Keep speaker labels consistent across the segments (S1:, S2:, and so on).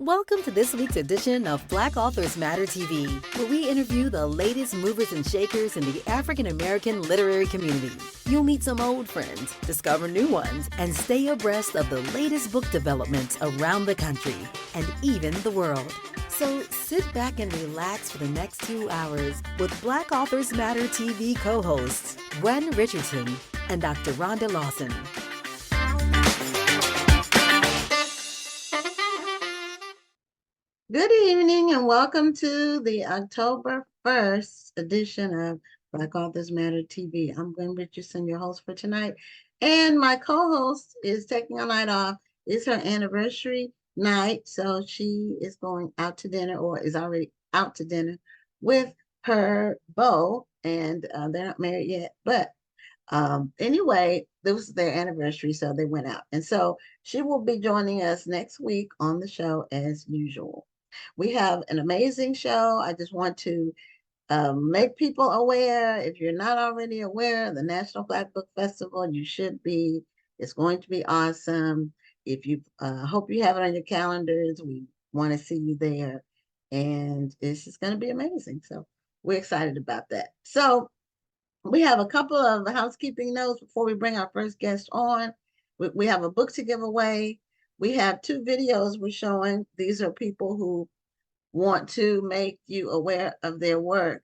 S1: Welcome to this week's edition of Black Authors Matter TV, where we interview the latest movers and shakers in the African American literary community. You'll meet some old friends, discover new ones, and stay abreast of the latest book developments around the country and even the world. So sit back and relax for the next 2 hours with Black Authors Matter TV co-hosts Gwen Richardson and Dr. Rhonda Lawson.
S2: Good evening and welcome to the October 1st edition of Black Authors Matter TV. I'm Gwen Richardson, your host for tonight. And my co-host is taking a night off. It's her anniversary night, so she is going out to dinner or is already out to dinner with her beau. And they're not married yet, but anyway, this was their anniversary, so they went out. And so she will be joining us next week on the show as usual. We have an amazing show. I just want to make people aware. If you're not already aware, the National Black Book Festival, you should be. It's going to be awesome. If you hope you have it on your calendars, we want to see you there. And it's just going to be amazing. So we're excited about that. So we have a couple of housekeeping notes before we bring our first guest on. We have a book to give away. We have 2 videos we're showing. These are people who want to make you aware of their work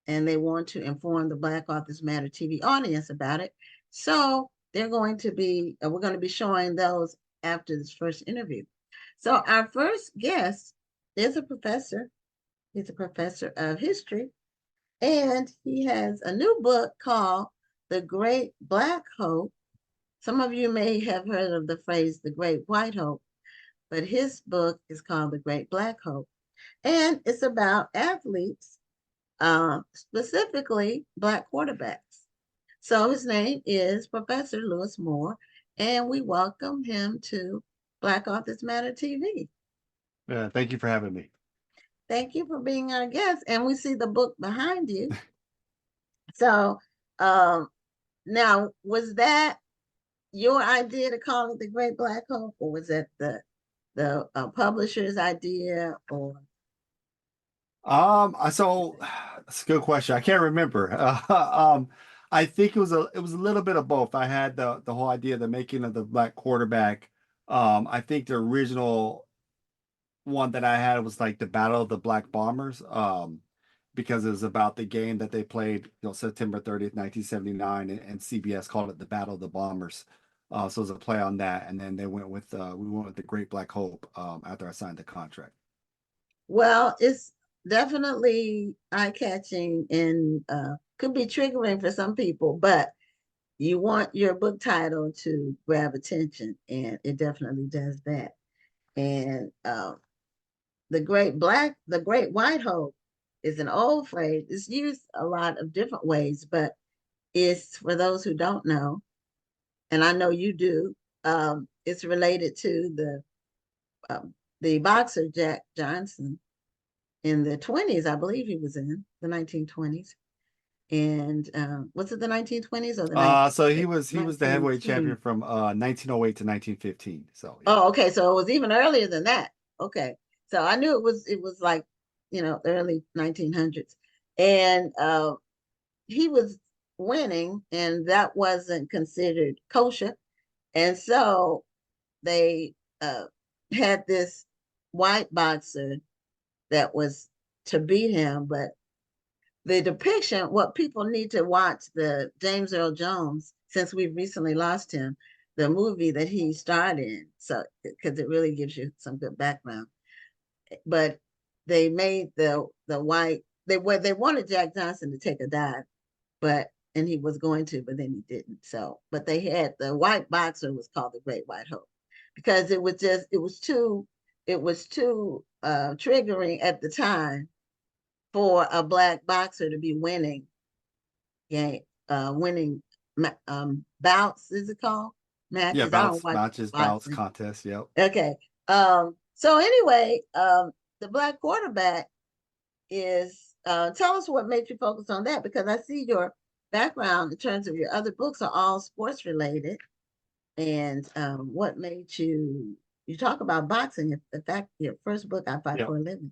S2: and they want to inform the Black Authors Matter TV audience about it. So we're going to be showing those after this first interview. So our first guest is a professor. He's a professor of history, and he has a new book called The Great Black Hope. Some of you may have heard of the phrase The Great White Hope, but his book is called The Great Black Hope. And it's about athletes, specifically Black quarterbacks. So his name is Professor Lewis Moore, and we welcome him to Black Authors Matter TV.
S3: Thank you for having me.
S2: Thank you for being our guest. And we see the book behind you. So now, was that your idea to call it The Great Black Hope, or was that the publisher's idea, or?
S3: So that's a good question. I can't remember. I think it was a little bit of both. I had the whole idea, the making of the Black quarterback. I think the original one that I had was like the Battle of the Black Bombers, because it was about the game that they played, September 30th, 1979, and CBS called it the Battle of the Bombers. So it was a play on that, and then we went with the Great Black Hope after I signed the contract.
S2: Well, it's definitely eye-catching and could be triggering for some people, but you want your book title to grab attention, and it definitely does that. And the Great White Hope is an old phrase. It's used a lot of different ways, but it's, for those who don't know, and I know you do, it's related to the boxer Jack Johnson in the 1920s. I believe he was in the 1920s. And was it the 1920s or the
S3: so he was the heavyweight champion from 1908 to 1915. So
S2: yeah. Oh, okay. So it was even earlier than that. Okay. So I knew it was like, early 1900s. And he was winning, and that wasn't considered kosher. And so they had this white boxer that was to beat him, but the depiction, what people need to watch, the James Earl Jones, since we've recently lost him, the movie that he starred in, so because it really gives you some good background. But they made the white, they wanted Jack Johnson to take a dive, and he was going to, but then he didn't. So, but they had the white boxer was called the Great White Hope, because it was too triggering at the time for a Black boxer to be winning bouts, is it called? Matches.
S3: Yeah, bouts, contests. Yep.
S2: Okay. So anyway, the Black quarterback is, tell us what made you focus on that, because I see your background in terms of your other books are all sports related. And what made you you talk about boxing. In fact, your first book, I Fight
S3: Yeah.
S2: for a Living.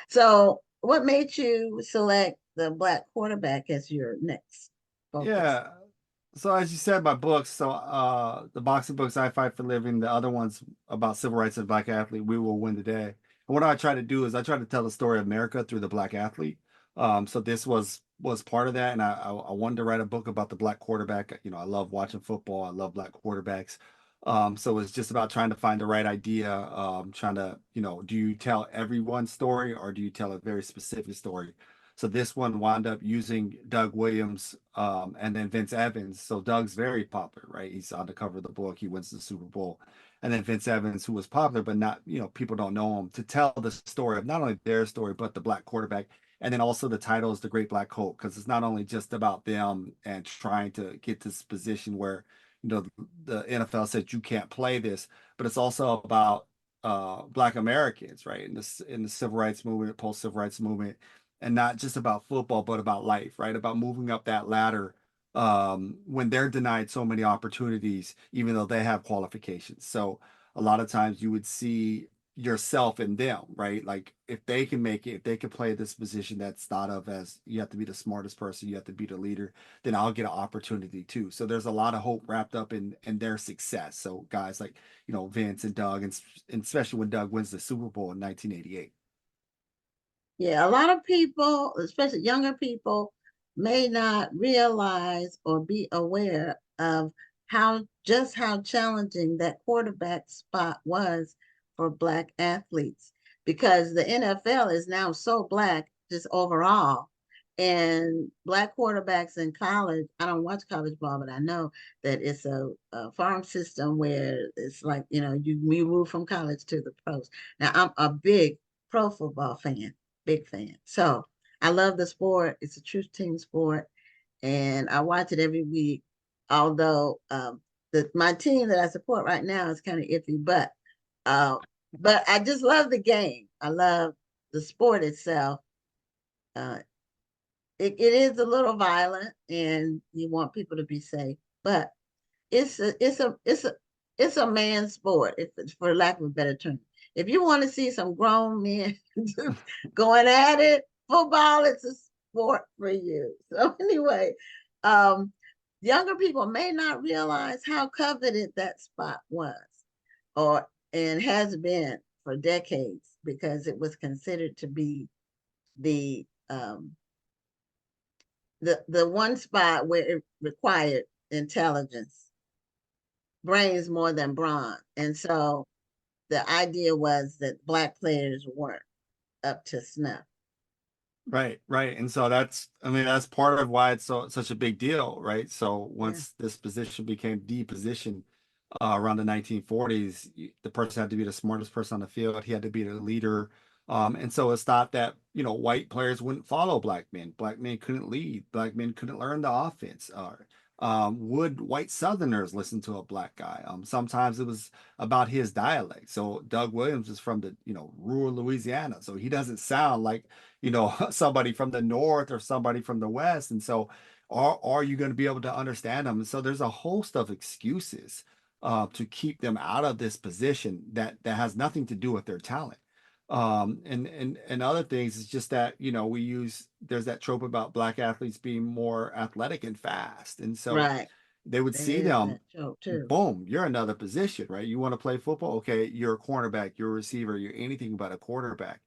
S2: So what made you select the Black quarterback as your next focus?
S3: Yeah. So as you said, my books, so the boxing books, I Fight for a Living, the other ones about civil rights and black athlete, We Will Win Today. And what I try to do is I try to tell the story of America through the black athlete. So this was part of that, and I wanted to write a book about the black quarterback. You know, I love watching football. I love black quarterbacks. So it's just about trying to find the right idea. Trying to, do you tell everyone's story or do you tell a very specific story? So this one wound up using Doug Williams, and then Vince Evans. So Doug's very popular, right? He's on the cover of the book. He wins the Super Bowl. And then Vince Evans, who was popular, but not, people don't know him, to tell the story of not only their story, but the black quarterback. And then also the title is The Great Black Hope, because it's not only just about them and trying to get this position where, the NFL said you can't play this, but it's also about black Americans, right? In the civil rights movement, post civil rights movement, and not just about football, but about life, right? About moving up that ladder when they're denied so many opportunities, even though they have qualifications. So a lot of times you would see yourself in them, right? Like if they can make it, if they can play this position that's thought of as you have to be the smartest person, you have to be the leader, then I'll get an opportunity too. So there's a lot of hope wrapped up in their success. So guys like, Vince and Doug, and especially when Doug wins the Super Bowl in 1988.
S2: Yeah, a lot of people, especially younger people, may not realize or be aware of how challenging that quarterback spot was for Black athletes, because the NFL is now so Black just overall. And Black quarterbacks in college, I don't watch college ball, but I know that it's a farm system where it's like, you move from college to the pros. Now, I'm a big pro football fan, big fan. So I love the sport. It's a true team sport, and I watch it every week. Although my team that I support right now is kind of iffy, uh, but I just love the game. I love the sport itself. Uh, it is a little violent, and you want people to be safe, but it's a man's sport, if it's, for lack of a better term. If you want to see some grown men going at it, football is a sport for you. So anyway, um, younger people may not realize how coveted that spot was, or and has been for decades, because it was considered to be the the one spot where it required intelligence, brains more than brawn. And so the idea was that Black players weren't up to snuff.
S3: Right, right. And so that's part of why it's such a big deal, right? So
S2: Yeah,
S3: once this position became the position around the 1940s, the person had to be the smartest person on the field. He had to be the leader. And so it's thought that, white players wouldn't follow black men. Black men couldn't lead. Black men couldn't learn the offense. Would white Southerners listen to a black guy? Sometimes it was about his dialect. So Doug Williams is from the, rural Louisiana. So he doesn't sound like, somebody from the north or somebody from the west. And so are you going to be able to understand them? And so there's a host of excuses to keep them out of this position that has nothing to do with their talent. And other things is just that, there's that trope about black athletes being more athletic and fast. And so
S2: right.
S3: they would
S2: There
S3: see
S2: is
S3: them,
S2: that joke too.
S3: boom, you're another position, right? You want to play football? Okay, you're a cornerback, you're a receiver, you're anything but a quarterback.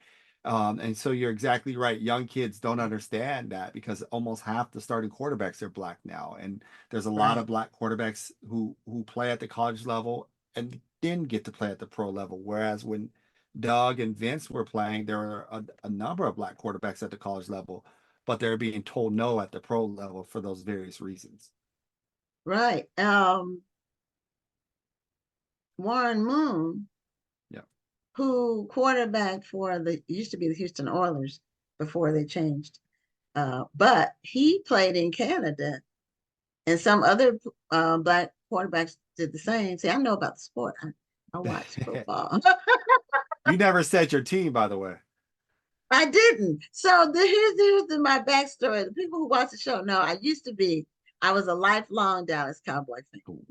S3: And so you're exactly right. Young kids don't understand that because almost half the starting quarterbacks are black now. And there's a lot of
S2: Right.
S3: black quarterbacks who play at the college level and didn't get to play at the pro level. Whereas when Doug and Vince were playing, there were a number of black quarterbacks at the college level, but they're being told no at the pro level for those various reasons.
S2: Right. Warren Moon,
S3: Yeah.
S2: who quarterbacked for the used to be the Houston Oilers before they changed. But he played in Canada, and some other Black quarterbacks did the same. See, I know about the sport. I watch football.
S3: You never said your team, by the way.
S2: I didn't. So here's my backstory. The people who watch the show know I was a lifelong Dallas Cowboy fan.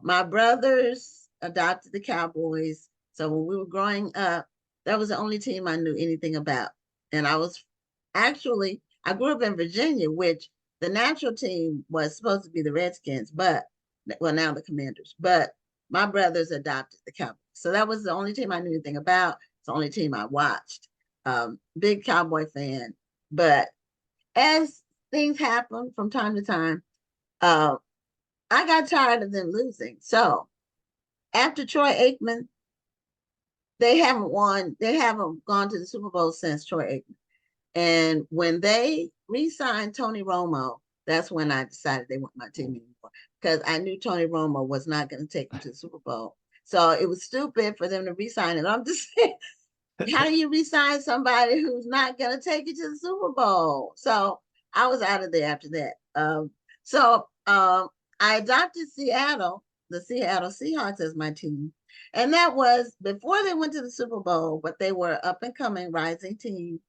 S2: My brothers adopted the Cowboys So when we were growing up, that was the only team I knew anything about. And I grew up in Virginia, which the natural team was supposed to be the Redskins, but well, now the Commanders. But my brothers adopted the Cowboys. So that was the only team I knew anything about. It's the only team I watched. Big Cowboy fan. But as things happen from time to time, uh, I got tired of them losing. So after Troy Aikman, they haven't won, they haven't gone to the Super Bowl since Troy Aikman. And when they re-signed Tony Romo, that's when I decided they weren't my team anymore, because I knew Tony Romo was not going to take them to the Super Bowl. So it was stupid for them to re-sign it. I'm just saying, how do you re-sign somebody who's not going to take you to the Super Bowl? So I was out of there after that. I adopted Seattle, the Seattle Seahawks, as my team. And that was before they went to the Super Bowl, but they were up and coming rising team.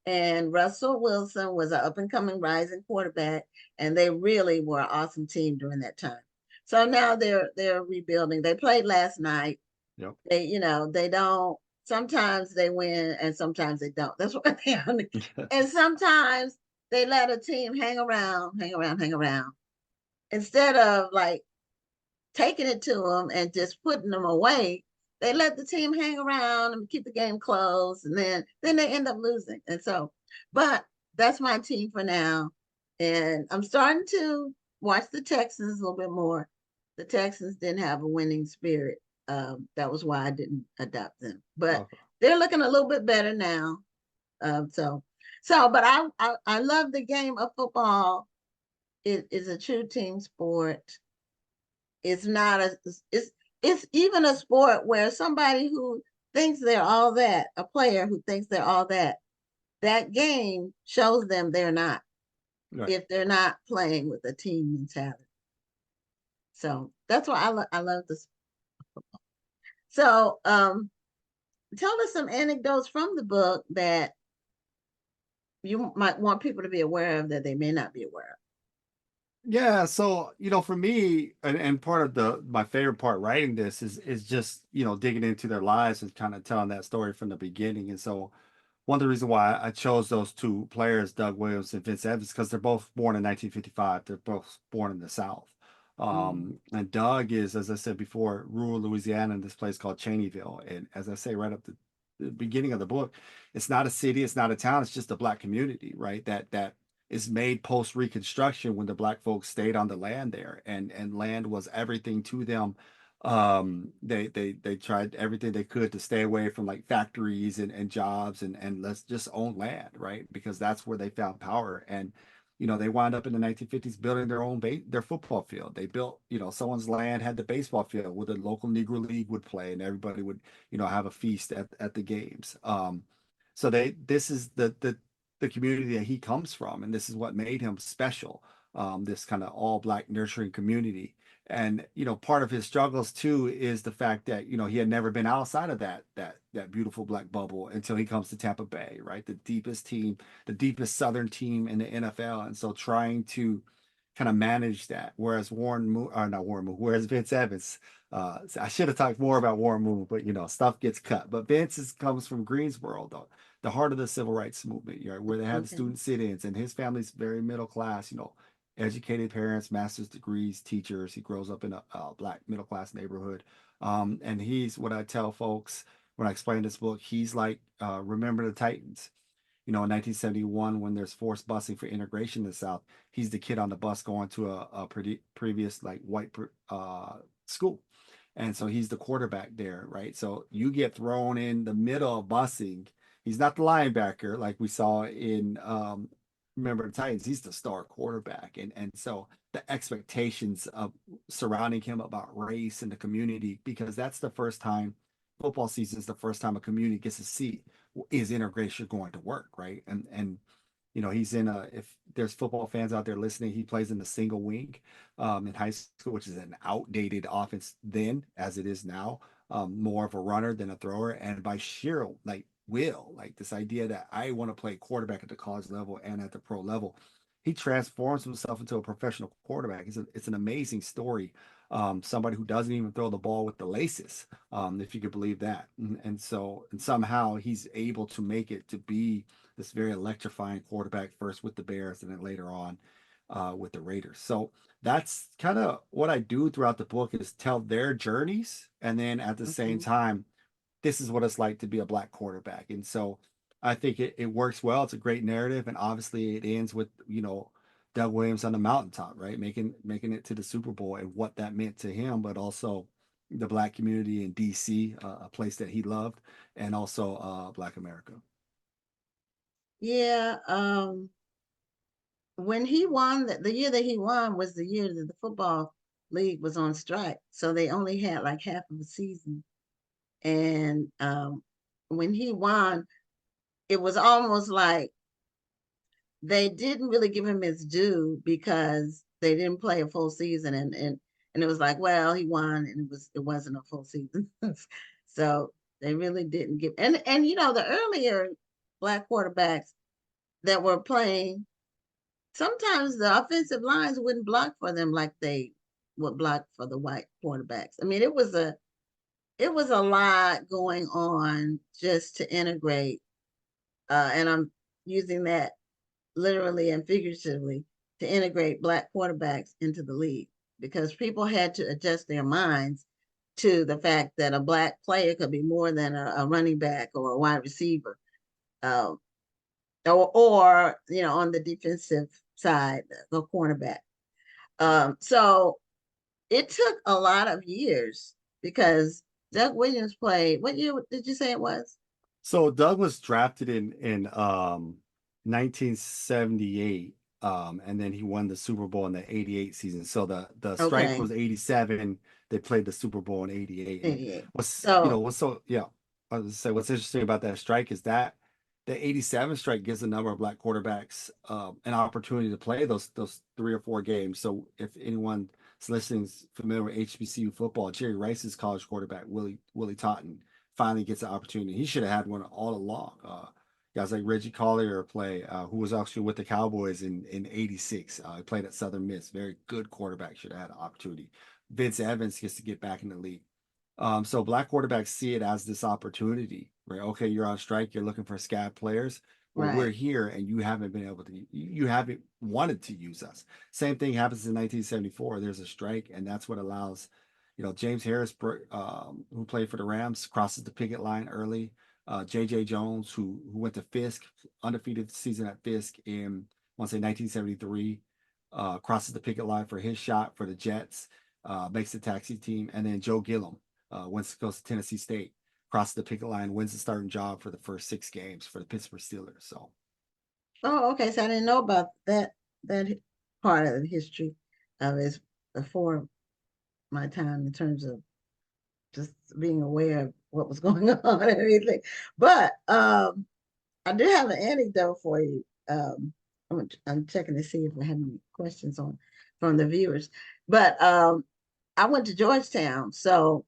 S2: And Russell Wilson was an up and coming rising quarterback, and they really were an awesome team during that time. So now they're rebuilding. They played last night.
S3: Yep.
S2: They don't, sometimes they win and sometimes they don't. That's what they are. And sometimes they let a team hang around, hang around, instead of like taking it to them and just putting them away. They let the team hang around and keep the game close, and then they end up losing. And so, but that's my team for now. And I'm starting to watch the Texans a little bit more. The Texans didn't have a winning spirit. That was why I didn't adopt them. But
S3: Okay.
S2: they're looking a little bit better now. But I love the game of football. It is a true team sport. It's not a it's even a sport where somebody who thinks they're all that, a player who thinks they're all that, that game shows them they're not,
S3: Right.
S2: if they're not playing with a team mentality. So that's why I love this. So tell us some anecdotes from the book that you might want people to be aware of that they may not be aware of.
S3: Yeah, so for me, and part of my favorite part writing this is just digging into their lives and kind of telling that story from the beginning. And so one of the reasons why I chose those two players, Doug Williams and Vince Evans, because they're both born in 1955. They're both born in the South. And Doug is, as I said before, rural Louisiana in this place called Cheneyville. And as I say right up the beginning of the book, it's not a city, it's not a town, it's just a black community, right? That is made post Reconstruction when the black folks stayed on the land there, and land was everything to them. They tried everything they could to stay away from like factories and jobs, and let's just own land, right? Because that's where they found power. And they wound up in the 1950s building their own their football field. They built, someone's land had the baseball field where the local Negro League would play, and everybody would have a feast at the games. So this is the community that he comes from, and this is what made him special. This kind of all black nurturing community. And part of his struggles too is the fact that he had never been outside of that beautiful black bubble until he comes to Tampa Bay, right? The deepest team, the deepest Southern team in the NFL. And so trying to kind of manage that. Whereas whereas Vince Evans, I should have talked more about Warren Moon, but stuff gets cut. But comes from Greensboro, though, the heart of the civil rights movement, where they had the student sit-ins, and his family's very middle class, educated parents, master's degrees, teachers. He grows up in a black middle class neighborhood. And he's what I tell folks when I explain this book, he's like, remember the Titans. In 1971, when there's forced busing for integration in the South, he's the kid on the bus going to a previous like white school. And so he's the quarterback there, right? So you get thrown in the middle of busing. He's not the linebacker like we saw in remember the Titans. He's the star quarterback. And so the expectations of surrounding him about race in the community, because that's the first time football season is the first time a community gets to see, is integration going to work, right? And he's in if there's football fans out there listening, he plays in the single wing in high school, which is an outdated offense then as it is now, more of a runner than a thrower. And by sheer like this idea that I want to play quarterback at the college level and at the pro level, he transforms himself into a professional quarterback. It's an amazing story. somebody who doesn't even throw the ball with the laces, if you could believe that. And somehow he's able to make it to be this very electrifying quarterback, first with the Bears and then later on with the Raiders. So that's kind of what I do throughout the book, is tell their journeys, and then at the same
S2: Mhm.
S3: time, this is what it's like to be a black quarterback. And so I think it works well. It's a great narrative, and obviously it ends with, Doug Williams on the mountaintop, right? Making it to the Super Bowl and what that meant to him, but also the black community in DC, a place that he loved, and also Black America.
S2: Yeah. When he won, the year that he won was the year that the football league was on strike. So they only had like half of a season. And when he won, it was almost like they didn't really give him his due because they didn't play a full season, and it was like, well, he won, and it wasn't a full season. So they really didn't give, and the earlier black quarterbacks that were playing, sometimes the offensive lines wouldn't block for them like they would block for the white quarterbacks. I mean, it was a lot going on just to integrate, and I'm using that literally and figuratively, to integrate black quarterbacks into the league, because people had to adjust their minds to the fact that a black player could be more than a running back or a wide receiver, um, or on the defensive side, the cornerback. So it took a lot of years, because Doug Williams played. What year did you say it was?
S3: So Doug was drafted in 1978, and then he won the Super Bowl in the '88 season. So the strike
S2: Okay,
S3: was '87. They played the Super Bowl in '88. And
S2: 88.
S3: what's you
S2: So
S3: know what's so yeah, I was gonna say what's interesting about that strike is that the '87 strike gives a number of black quarterbacks an opportunity to play those 3 or 4 games. So if anyone's listening is familiar with HBCU football, Jerry Rice's college quarterback Willie Totten finally gets an opportunity. He should have had one all along. Guys like Reggie Collier play, who was actually with the Cowboys in '86. He played at Southern Miss. Very good quarterback, should have had an opportunity. Vince Evans gets to get back in the league. So black quarterbacks see it as this opportunity, right? Okay, you're on strike. You're looking for scat players. Well, we're
S2: right,
S3: here, and you haven't been able to. You haven't wanted to use us. Same thing happens in 1974. There's a strike, and that's what allows, James Harris, who played for the Rams, crosses the picket line early. J.J. Jones, who went to Fisk, undefeated season at Fisk in, I want to say 1973, crosses the picket line for his shot for the Jets, makes the taxi team, and then Joe Gillum goes to Tennessee State, crosses the picket line, wins the starting job for the first 6 games for the Pittsburgh Steelers. So
S2: oh, okay. So I didn't know about that part of the history of it before my time, in terms of just being aware of what was going on and everything. But I do have an anecdote for you. I'm checking to see if I have any questions on from the viewers. But I went to Georgetown, so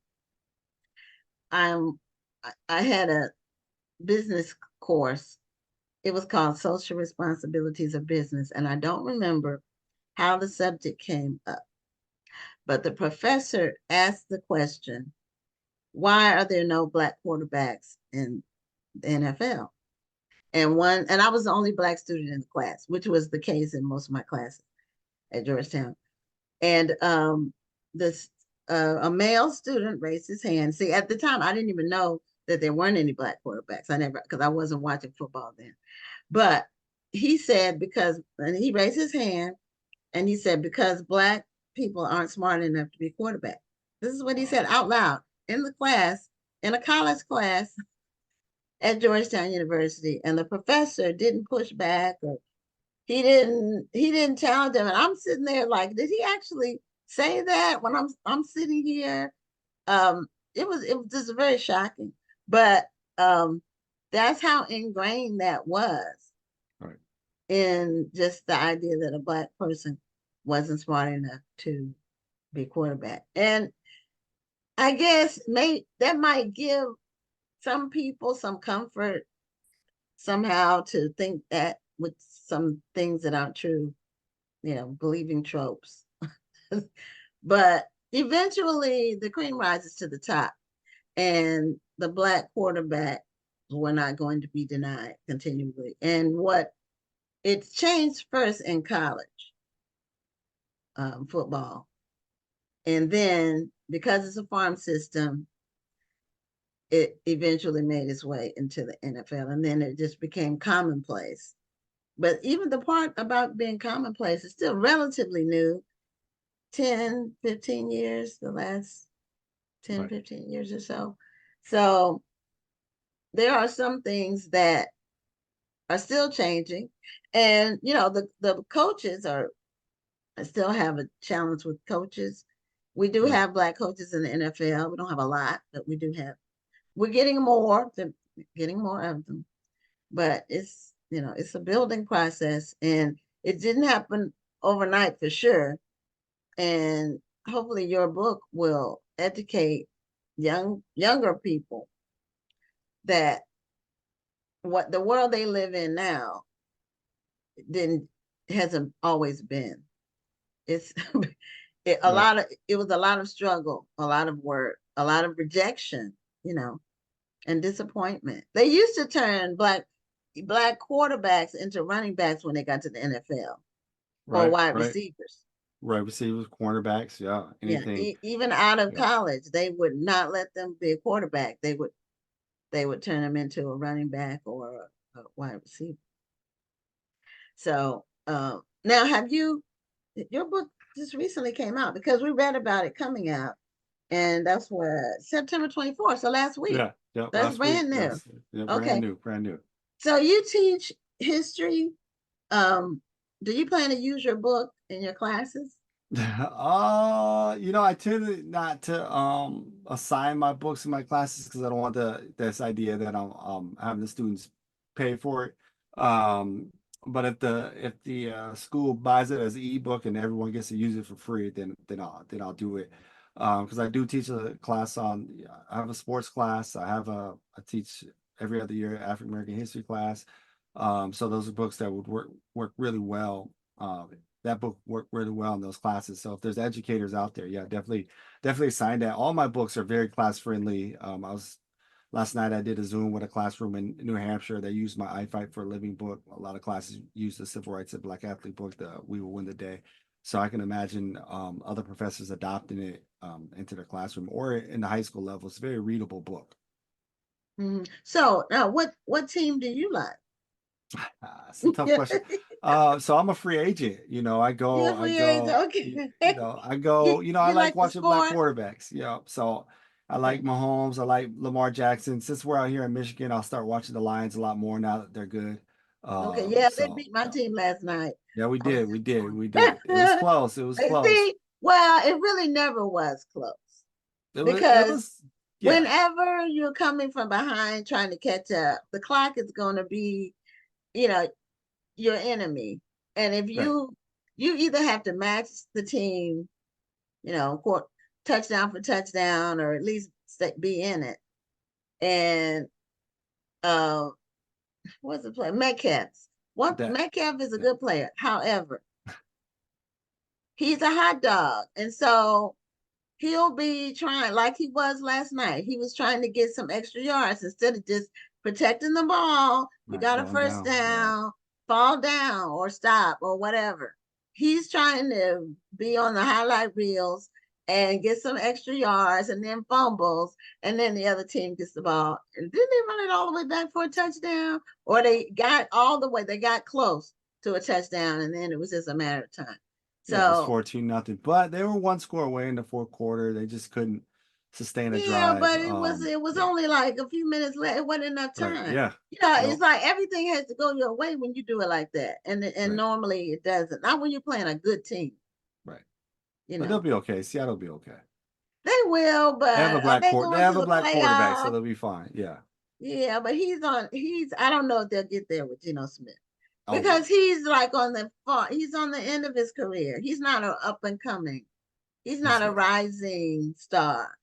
S2: I'm I had a business course. It was called Social Responsibilities of Business, and I don't remember how the subject came up, but the professor asked the question, why are there no black quarterbacks in the NFL? And I was the only black student in the class, which was the case in most of my classes at Georgetown. And this a male student raised his hand. See, at the time, I didn't even know that there weren't any black quarterbacks. I never, because I wasn't watching football then. But he said, and he raised his hand, and he said, because black people aren't smart enough to be quarterback. This is what he said out loud in the class, in a college class at Georgetown University. And the professor didn't push back, or he didn't challenge him. And I'm sitting there like, did he actually say that when I'm sitting here? It was just very shocking. But that's how ingrained that was
S3: right.
S2: in just the idea that a black person wasn't smart enough to be quarterback. And I guess that might give some people some comfort somehow, to think that, with some things that aren't true, believing tropes. But eventually the cream rises to the top, and the Black quarterback were not going to be denied continually. And what it changed first in college football, and then because it's a farm system, it eventually made its way into the NFL, and then it just became commonplace. But even the part about being commonplace is still relatively new. 10, 15 years, the last 10,
S3: Right.
S2: 15 years or so. So there are some things that are still changing. And, the coaches are still have a challenge with coaches. We do
S3: Right.
S2: have Black coaches in the NFL. We don't have a lot, but we do have. We're getting more. They're getting more of them. But it's a building process, and it didn't happen overnight for sure. And hopefully your book will educate younger people that what the world they live in now didn't hasn't always been. It's
S3: Right.
S2: it was a lot of struggle, a lot of work, a lot of rejection, and disappointment. They used to turn black quarterbacks into running backs when they got to the NFL, or
S3: Right.
S2: wide
S3: Right.
S2: receivers.
S3: Right. Receivers, cornerbacks, yeah,
S2: Yeah,
S3: anything.
S2: even out of
S3: Yeah.
S2: college, they would not let them be a quarterback. They would turn them into a running back or a wide receiver. So now, have your book just recently came out, because we read about it coming out, and that's what September 24th, so last week.
S3: Yeah. Yeah.
S2: So it's
S3: Last week.
S2: brand new.
S3: Yes. Yeah. Brand
S2: Okay,
S3: new. Brand new.
S2: so you teach history. Um, do you plan to use your book in your classes?
S3: I tend not to assign my books in my classes because I don't want this idea that I'm having the students pay for it. Um, but if the school buys it as an ebook and everyone gets to use it for free, then I'll do it. Because I do teach a class I have a sports class. I teach every other year African American history class. So those are books that would work really well. That book worked really well in those classes. So if there's educators out there, yeah, definitely sign that. All my books are very class friendly. Last night I did a Zoom with a classroom in New Hampshire. They used my I Fight for a Living book. A lot of classes use the Civil Rights of Black Athlete book, the We Will Win the Day. So I can imagine other professors adopting it into their classroom or in the high school level. It's a very readable book.
S2: So now, what team do you like?
S3: It's a tough question. So I'm a free agent.
S2: You're a free agent. Okay. You
S3: I
S2: you
S3: like
S2: like the
S3: watching black
S2: sport?
S3: quarterbacks. Yeah. So I like
S2: Okay.
S3: Mahomes. I like Lamar Jackson. Since we're out here in Michigan, I'll start watching the Lions a lot more now that they're good.
S2: Okay. Yeah, they
S3: So
S2: beat my
S3: yeah.
S2: team last night.
S3: Yeah, we
S2: I was
S3: did. We did. We did. It was
S2: disappointed.
S3: close. It was close.
S2: See, well, it really never was close,
S3: It
S2: because
S3: was, yeah,
S2: whenever you're coming from behind trying to catch up, the clock is going to be, you know, your enemy. And if
S3: right.
S2: you either have to match the team, court touchdown for touchdown, or at least be in it. And uh, what's the play?
S3: That,
S2: Metcalf is a
S3: yeah,
S2: good player. However, he's a hot dog, and so he'll be trying, like he was last night. He was trying to get some extra yards instead of just protecting the ball. You
S3: right.
S2: got a
S3: Going
S2: first
S3: down. Yeah.
S2: down, fall down or stop or whatever. He's trying to be on the highlight reels and get some extra yards, and then fumbles, and then the other team gets the ball. And didn't they run it all the way back for a touchdown? Or they got close to a touchdown, and then it was just a matter of time.
S3: Yeah, it was
S2: So
S3: 14-0, but they were one score away in the fourth quarter. They just couldn't sustain a
S2: yeah,
S3: drive.
S2: but it was
S3: Yeah,
S2: only like a few minutes left. It wasn't enough
S3: right.
S2: time.
S3: Yeah.
S2: It's
S3: No,
S2: like everything has to go your way when you do it like that, and
S3: right,
S2: normally it doesn't. Not when you're playing a good team.
S3: right.
S2: You
S3: But they'll
S2: know
S3: be okay. Seattle will be okay.
S2: they will, but are they
S3: They
S2: going to
S3: have a
S2: the
S3: black quarterback, so
S2: playoffs?
S3: they'll be fine. Yeah.
S2: Yeah, but he's. I don't know if they'll get there with Geno Smith,
S3: Oh
S2: because
S3: yeah.
S2: he's like on the far. He's on the end of his career. He's not an up and coming. He's
S3: He's
S2: not a
S3: not.
S2: rising star.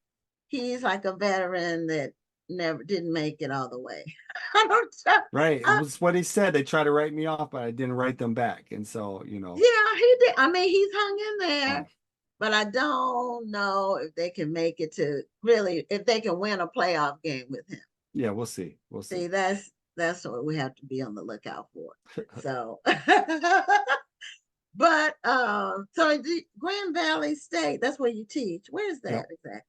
S2: He's like a veteran that never didn't make it all the way. I don't.
S3: Right. It
S2: I,
S3: was what he said. They tried to write me off, but I didn't write them back. And so,
S2: yeah, he did. I mean, he's hung in
S3: uh,
S2: there. but I don't know if they can make it to really, if they can win a playoff game with him.
S3: Yeah, we'll see. We'll
S2: See,
S3: see.
S2: that's what we have to be on the lookout for. So, but so Grand Valley State, that's where you teach. Where is that
S3: Yep.
S2: exactly?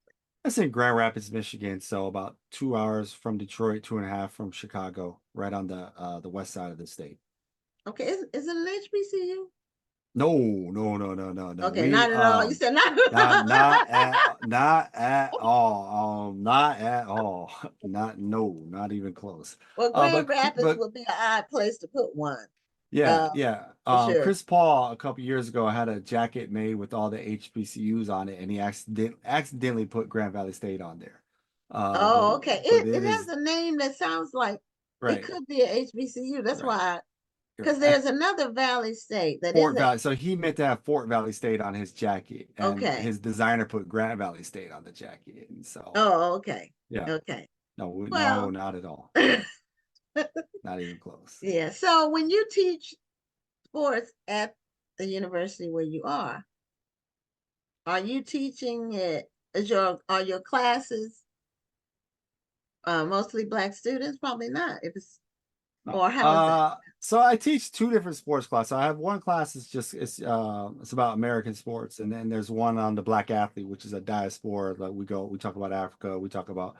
S3: That's in Grand Rapids, Michigan. So about 2 hours from Detroit, 2.5 from Chicago, right on the west side of the state.
S2: Okay, is it an HBCU?
S3: No, no, no, no, no, no.
S2: Okay,
S3: We
S2: not at all. You said not.
S3: not at all. Not at all. Not even close.
S2: Well,
S3: But
S2: Grand Rapids would be an odd place to put one.
S3: yeah.
S2: For sure.
S3: Chris Paul a couple years ago had a jacket made with all the HBCUs on it, and he accidentally put Grand Valley State on there.
S2: Oh, okay.
S3: But
S2: It
S3: it
S2: has
S3: is
S2: a name that sounds like it
S3: right,
S2: could be a HBCU. That's
S3: right,
S2: why, because
S3: right.
S2: there's another Valley State that
S3: Fort
S2: isn't.
S3: Valley. So he meant to have Fort Valley State on his jacket, and
S2: Okay.
S3: his designer put Grand Valley State on the jacket. And so,
S2: Oh, okay.
S3: yeah,
S2: Okay.
S3: no,
S2: Well,
S3: not at all. Not even close.
S2: yeah. So when you teach sports at the university where you are you teaching it? Are your classes mostly Black students? Probably not. If it's or how is that?
S3: So I teach two different sports classes. I have one class it's about American sports, and then there's one on the Black athlete, which is a diaspora. Like we talk about Africa, we talk about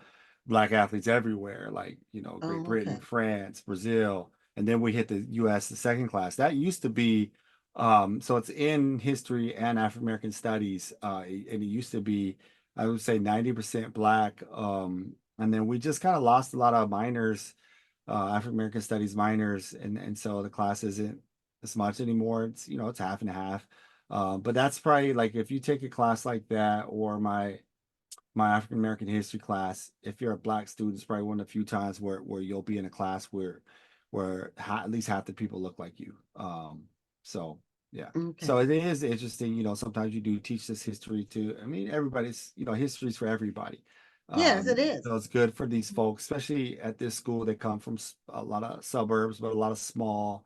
S3: Black athletes everywhere, like Great
S2: Oh,
S3: Britain,
S2: okay.
S3: France, Brazil, and then we hit the U.S. the second class. That used to be so it's in history and African American studies, and it used to be I would say 90% Black, and then we just kind of lost a lot of minors, African American studies minors, and so the class isn't as much anymore. It's half and half. But that's probably like if you take a class like that, or my African American history class, if you're a Black student, it's probably one of the few times where you'll be in a class where at least half the people look like you. So yeah.
S2: Okay.
S3: So it is interesting. Sometimes you do teach this history too. I mean, everybody's, history is for everybody.
S2: Yes, it is.
S3: So it's good for these folks, especially at this school. They come from a lot of suburbs, but a lot of small,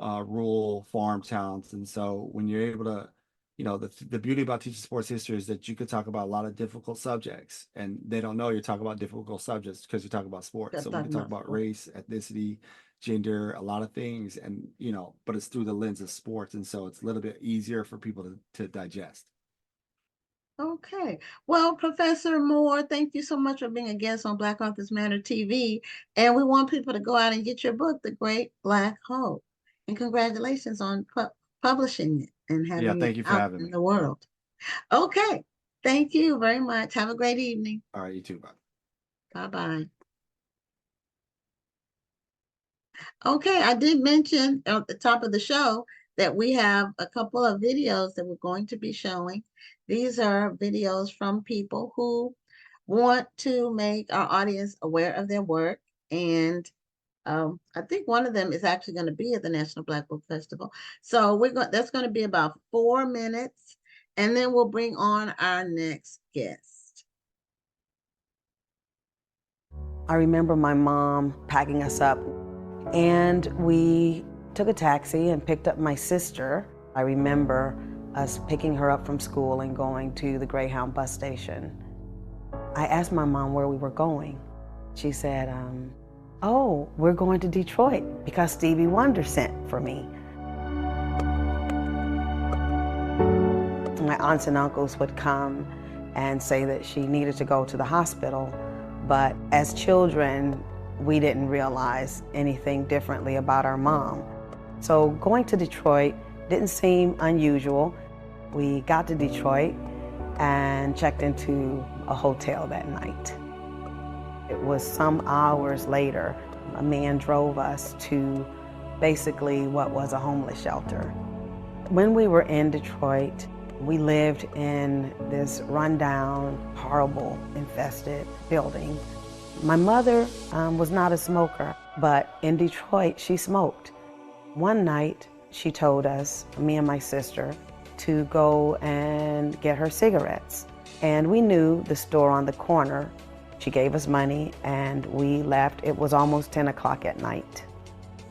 S3: rural farm towns. And so when you're able to, the beauty about teaching sports history is that you could talk about a lot of difficult subjects, and they don't know you're talking about difficult subjects because you're talking about sports. So we can talk about race, ethnicity, gender, a lot of things, and but it's through the lens of sports, and so it's a little bit easier for people to digest.
S2: Okay. Well, Professor Moore, thank you so much for being a guest on Black Authors Matter TV. And we want people to go out and get your book, The Great Black Hope. And congratulations on publishing it and having
S3: Thank
S2: it
S3: you for
S2: out
S3: having
S2: in
S3: me.
S2: the world. Okay. Thank you very much. Have a great evening.
S3: All right, you too. Bye.
S2: Bye-bye. Okay, I did mention at the top of the show that we have a couple of videos that we're going to be showing. These are videos from people who want to make our audience aware of their work. And I think one of them is actually going to be at the National Black Book Festival. So that's going to be about 4 minutes, and then we'll bring on our next guest.
S4: I remember my mom packing us up, and we took a taxi and picked up my sister. I remember us picking her up from school and going to the Greyhound bus station. I asked my mom where we were going. She said, oh, we're going to Detroit because Stevie Wonder sent for me. My aunts and uncles would come and say that she needed to go to the hospital, but as children, we didn't realize anything differently about our mom. So going to Detroit didn't seem unusual. We got to Detroit and checked into a hotel that night. It was some hours later, a man drove us to basically what was a homeless shelter. When we were in Detroit, we lived in this rundown, horrible, infested building. My mother was not a smoker, but in Detroit, she smoked. One night, she told us, me and my sister, to go and get her cigarettes. And we knew the store on the corner. She gave us money and we left. It was almost 10 o'clock at night.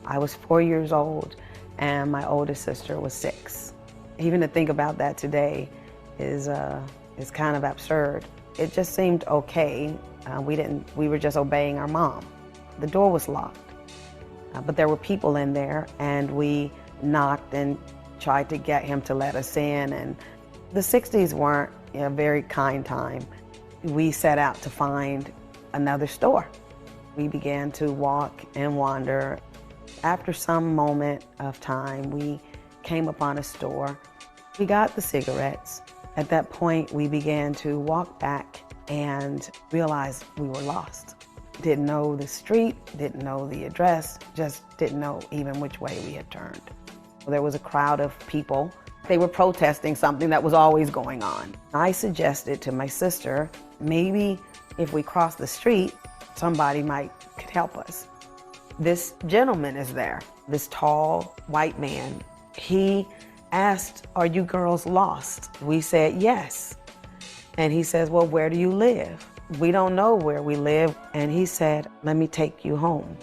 S4: I was 4 years old and my oldest sister was 6. Even to think about that today is kind of absurd. It just seemed okay. We were just obeying our mom. The door was locked, but there were people in there, and we knocked and tried to get him to let us in. And the 60s weren't a very kind time. We set out to find another store. We began to walk and wander. After some moment of time, we came upon a store. We got the cigarettes. At that point, we began to walk back and realized we were lost. Didn't know the street, didn't know the address, just didn't know even which way we had turned. There was a crowd of people. They were protesting something that was always going on. I suggested to my sister, maybe if we cross the street, somebody could help us. This gentleman is there, this tall white man. He asked, "Are you girls lost?" We said, "Yes." And he says, "Well, where do you live?" "We don't know where we live." And he said, "Let me take you home."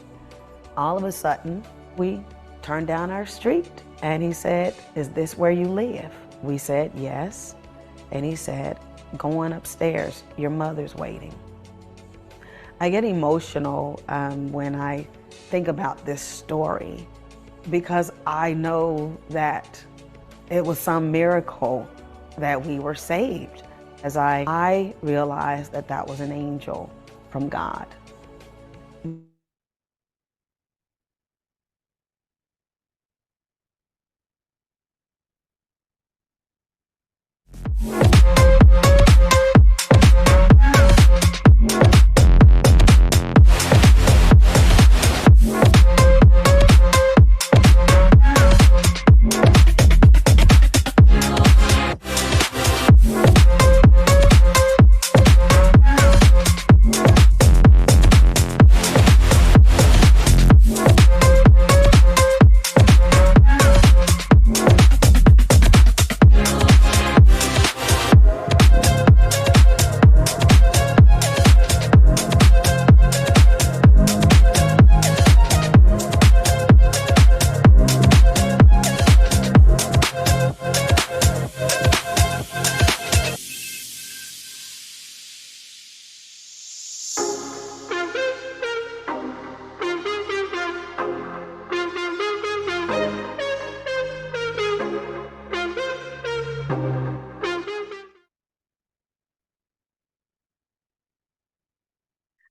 S4: All of a sudden, we turned down our street. And he said, "Is this where you live?" We said, "Yes." And he said, "Go on upstairs, your mother's waiting." I get emotional when I think about this story, because I know that it was some miracle that we were saved, as I realized that that was an angel from God.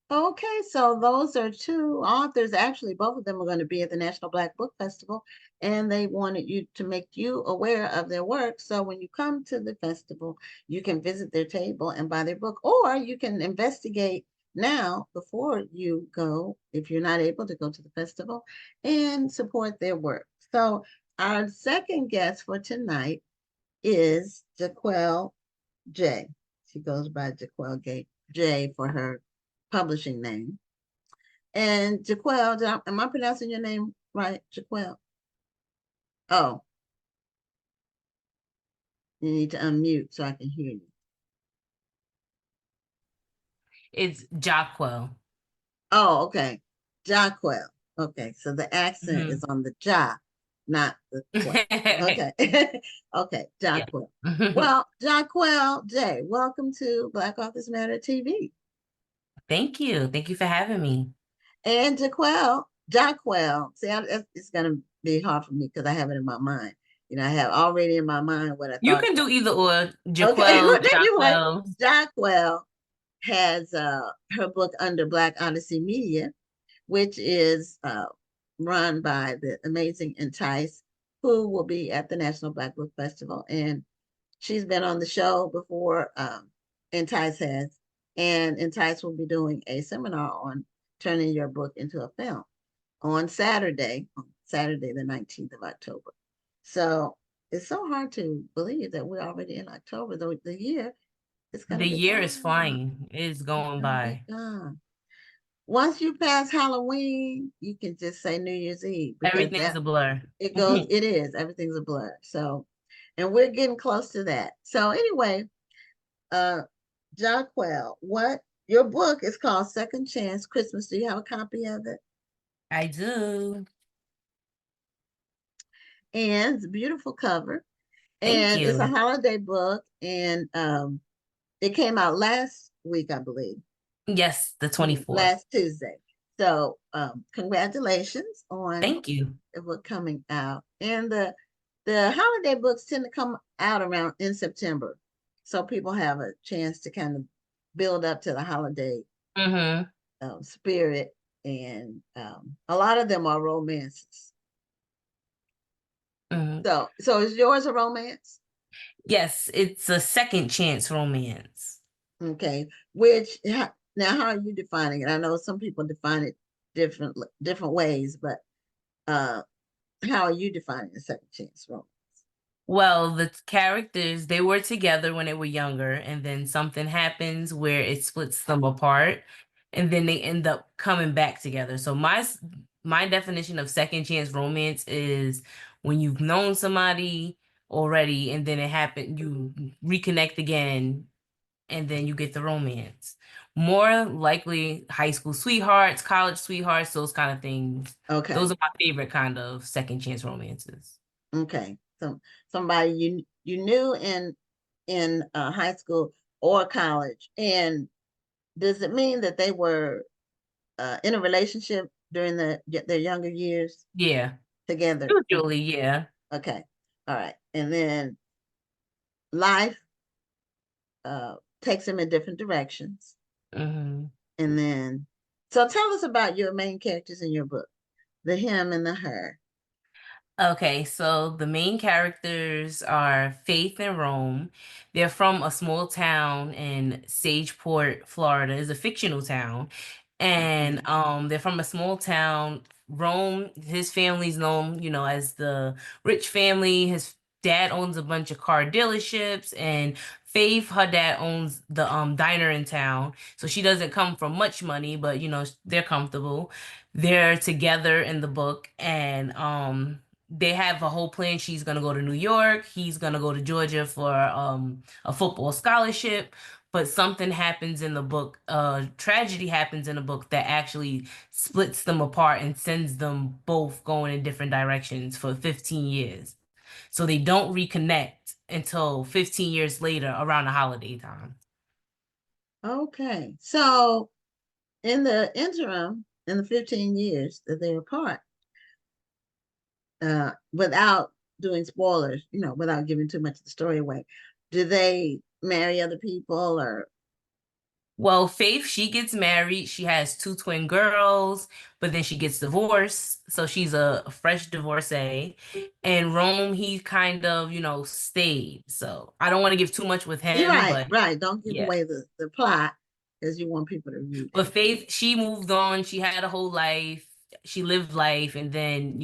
S2: Okay, so those are two authors. Actually, both of them are going to be at the National Black Book Festival, and they wanted you to make you aware of their work. So when you come to the festival, you can visit their table and buy their book, or you can investigate now before you go, if you're not able to go to the festival, and support their work. So our second guest for tonight is Jahquel J. She goes by Jahquel J for her publishing name. And Jahquel, am I pronouncing your name right, Jahquel? Oh, you need to unmute so I can hear you.
S5: It's Jahquel.
S2: Oh, okay. Jahquel. Okay, so the accent is on the ja, not the quel. Okay. Okay, Jahquel.
S5: Yeah.
S2: Well, Jahquel J, welcome to Black Authors Matter TV.
S5: Thank you. Thank you for having me.
S2: And Jahquel, see, it's going to be hard for me because I have it in my mind. You know, I have already in my mind what I thought.
S5: You can do either or. Jahquel,
S2: okay, well,
S5: Jahquel.
S2: Jahquel has her book under Black Odyssey Media, which is run by the amazing Entice, who will be at the National Black Book Festival. And she's been on the show before, Entice has. And Entice will be doing a seminar on turning your book into a film on Saturday the 19th of October. So it's so hard to believe that we're already in October, though the year is going to be
S5: The year
S2: gone.
S5: is flying. It is going by.
S2: Once you pass Halloween, you can just say New Year's Eve.
S5: Everything's a blur.
S2: It goes, it is, everything's a blur. So, and we're getting close to that. So anyway, Jahquel, your book is called Second Chance Christmas. Do you have a copy of it?
S5: I do.
S2: And it's a beautiful cover.
S5: Thank
S2: And it's a
S5: you.
S2: holiday book, and it came out last week, I believe.
S5: Yes, the 24th.
S2: Last Tuesday. So congratulations on
S5: Thank you.
S2: the book coming out. And the holiday books tend to come out around in September. So people have a chance to kind of build up to the holiday
S5: Mm-hmm.
S2: spirit. And a lot of them are romances.
S5: Mm-hmm.
S2: So is yours a romance?
S5: Yes, it's a second chance romance.
S2: Okay. Which now how are you defining it? I know some people define it different ways, but how are you defining a second chance romance?
S5: Well, the characters, they were together when they were younger, and then something happens where it splits them apart, and then they end up coming back together. So my definition of second chance romance is when you've known somebody already, and then it happened, you reconnect again, and then you get the romance. More likely high school sweethearts, college sweethearts, those kind of things.
S2: Okay.
S5: Those are my favorite kind of second chance romances.
S2: Okay. So somebody you knew in high school or college, and does it mean that they were in a relationship during their younger years
S5: Yeah.
S2: together?
S5: Usually, yeah.
S2: Okay. All right. And then life takes them in different directions.
S5: Hmm.
S2: And then, so tell us about your main characters in your book, the him and the her.
S5: Okay, so the main characters are Faith and Rome. They're from a small town in Sageport, Florida. It's a fictional town. And they're from a small town. Rome, his family's known, as the rich family. His dad owns a bunch of car dealerships, and Faith, her dad owns the diner in town. So she doesn't come from much money, but they're comfortable. They're together in the book, and they have a whole plan. She's gonna go to New York. He's gonna go to Georgia for a football scholarship. But something happens in the book, tragedy happens in the book that actually splits them apart and sends them both going in different directions for 15 years. So they don't reconnect until 15 years later around the holiday time.
S2: Okay. So in the interim, in the 15 years that they were apart, without doing spoilers, without giving too much of the story away, do they marry other people or?
S5: Well, Faith, she gets married. She has two twin girls, but then she gets divorced. So she's a fresh divorcee. And Rome, he kind of, stayed. So I don't want to give too much with
S2: You're
S5: him,
S2: right,
S5: but
S2: right. Don't give
S5: yeah.
S2: away the plot because you want people to read it.
S5: But Faith, she moved on. She had a whole life. She lived life, and then,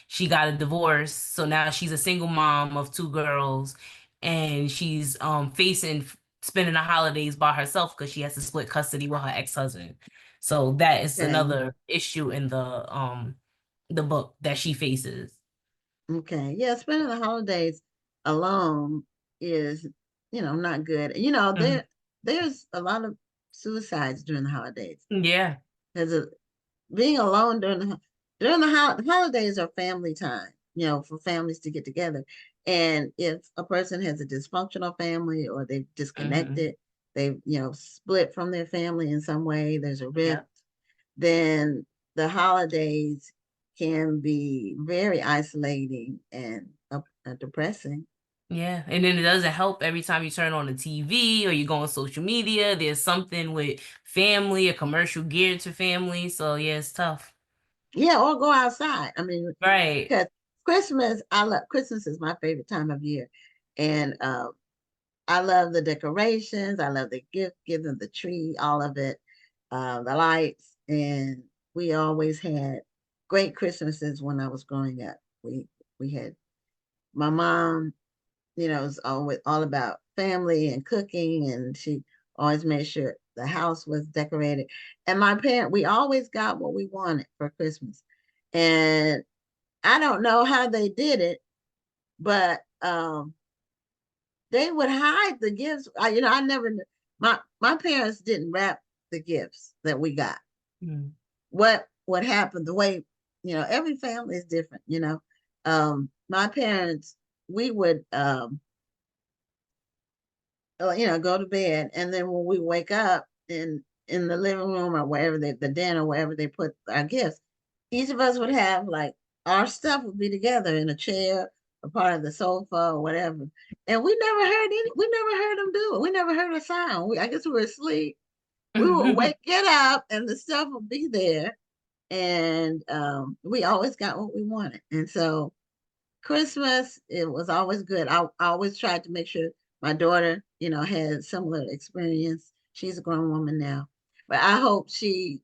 S5: she got a divorce. So now she's a single mom of two girls, and she's facing spending the holidays by herself because she has to split custody with her ex-husband. So that is
S2: Okay.
S5: another issue in the book that she faces.
S2: Okay. Yeah, spending the holidays alone is, not good.
S5: Mhm.
S2: There's a lot of suicides during the holidays.
S5: Yeah.
S2: There's being alone during the holidays are family time, for families to get together. And if a person has a dysfunctional family or they've
S5: Hmm.
S2: disconnected, they've, split from their family in some way, there's a rift,
S5: Yeah.
S2: then the holidays can be very isolating and depressing.
S5: Yeah, and then it doesn't help every time you turn on the TV or you go on social media, there's something with family, a commercial geared to family. So yeah, it's tough.
S2: Yeah, or go outside. I mean,
S5: Right.
S2: because Christmas is my favorite time of year. And I love the decorations. I love the gift giving, the tree, all of it, the lights. And we always had great Christmases when I was growing up. We had my mom, was always all about family and cooking, and she always made sure the house was decorated. And we always got what we wanted for Christmas. And I don't know how they did it, but they would hide the gifts. I never knew. My parents didn't wrap the gifts that we got.
S5: Mm.
S2: What happened, the way, every family is different. My parents we would go to bed, and then when we wake up in the living room or wherever the den or wherever they put our gifts, each of us would have like our stuff would be together in a chair, a part of the sofa or whatever. And we never heard them do it. We never heard a sound. I guess we were asleep. We would get up and the stuff would be there. And we always got what we wanted. And so Christmas, it was always good. I always tried to make sure my daughter, had similar experience. She's a grown woman now, but I hope she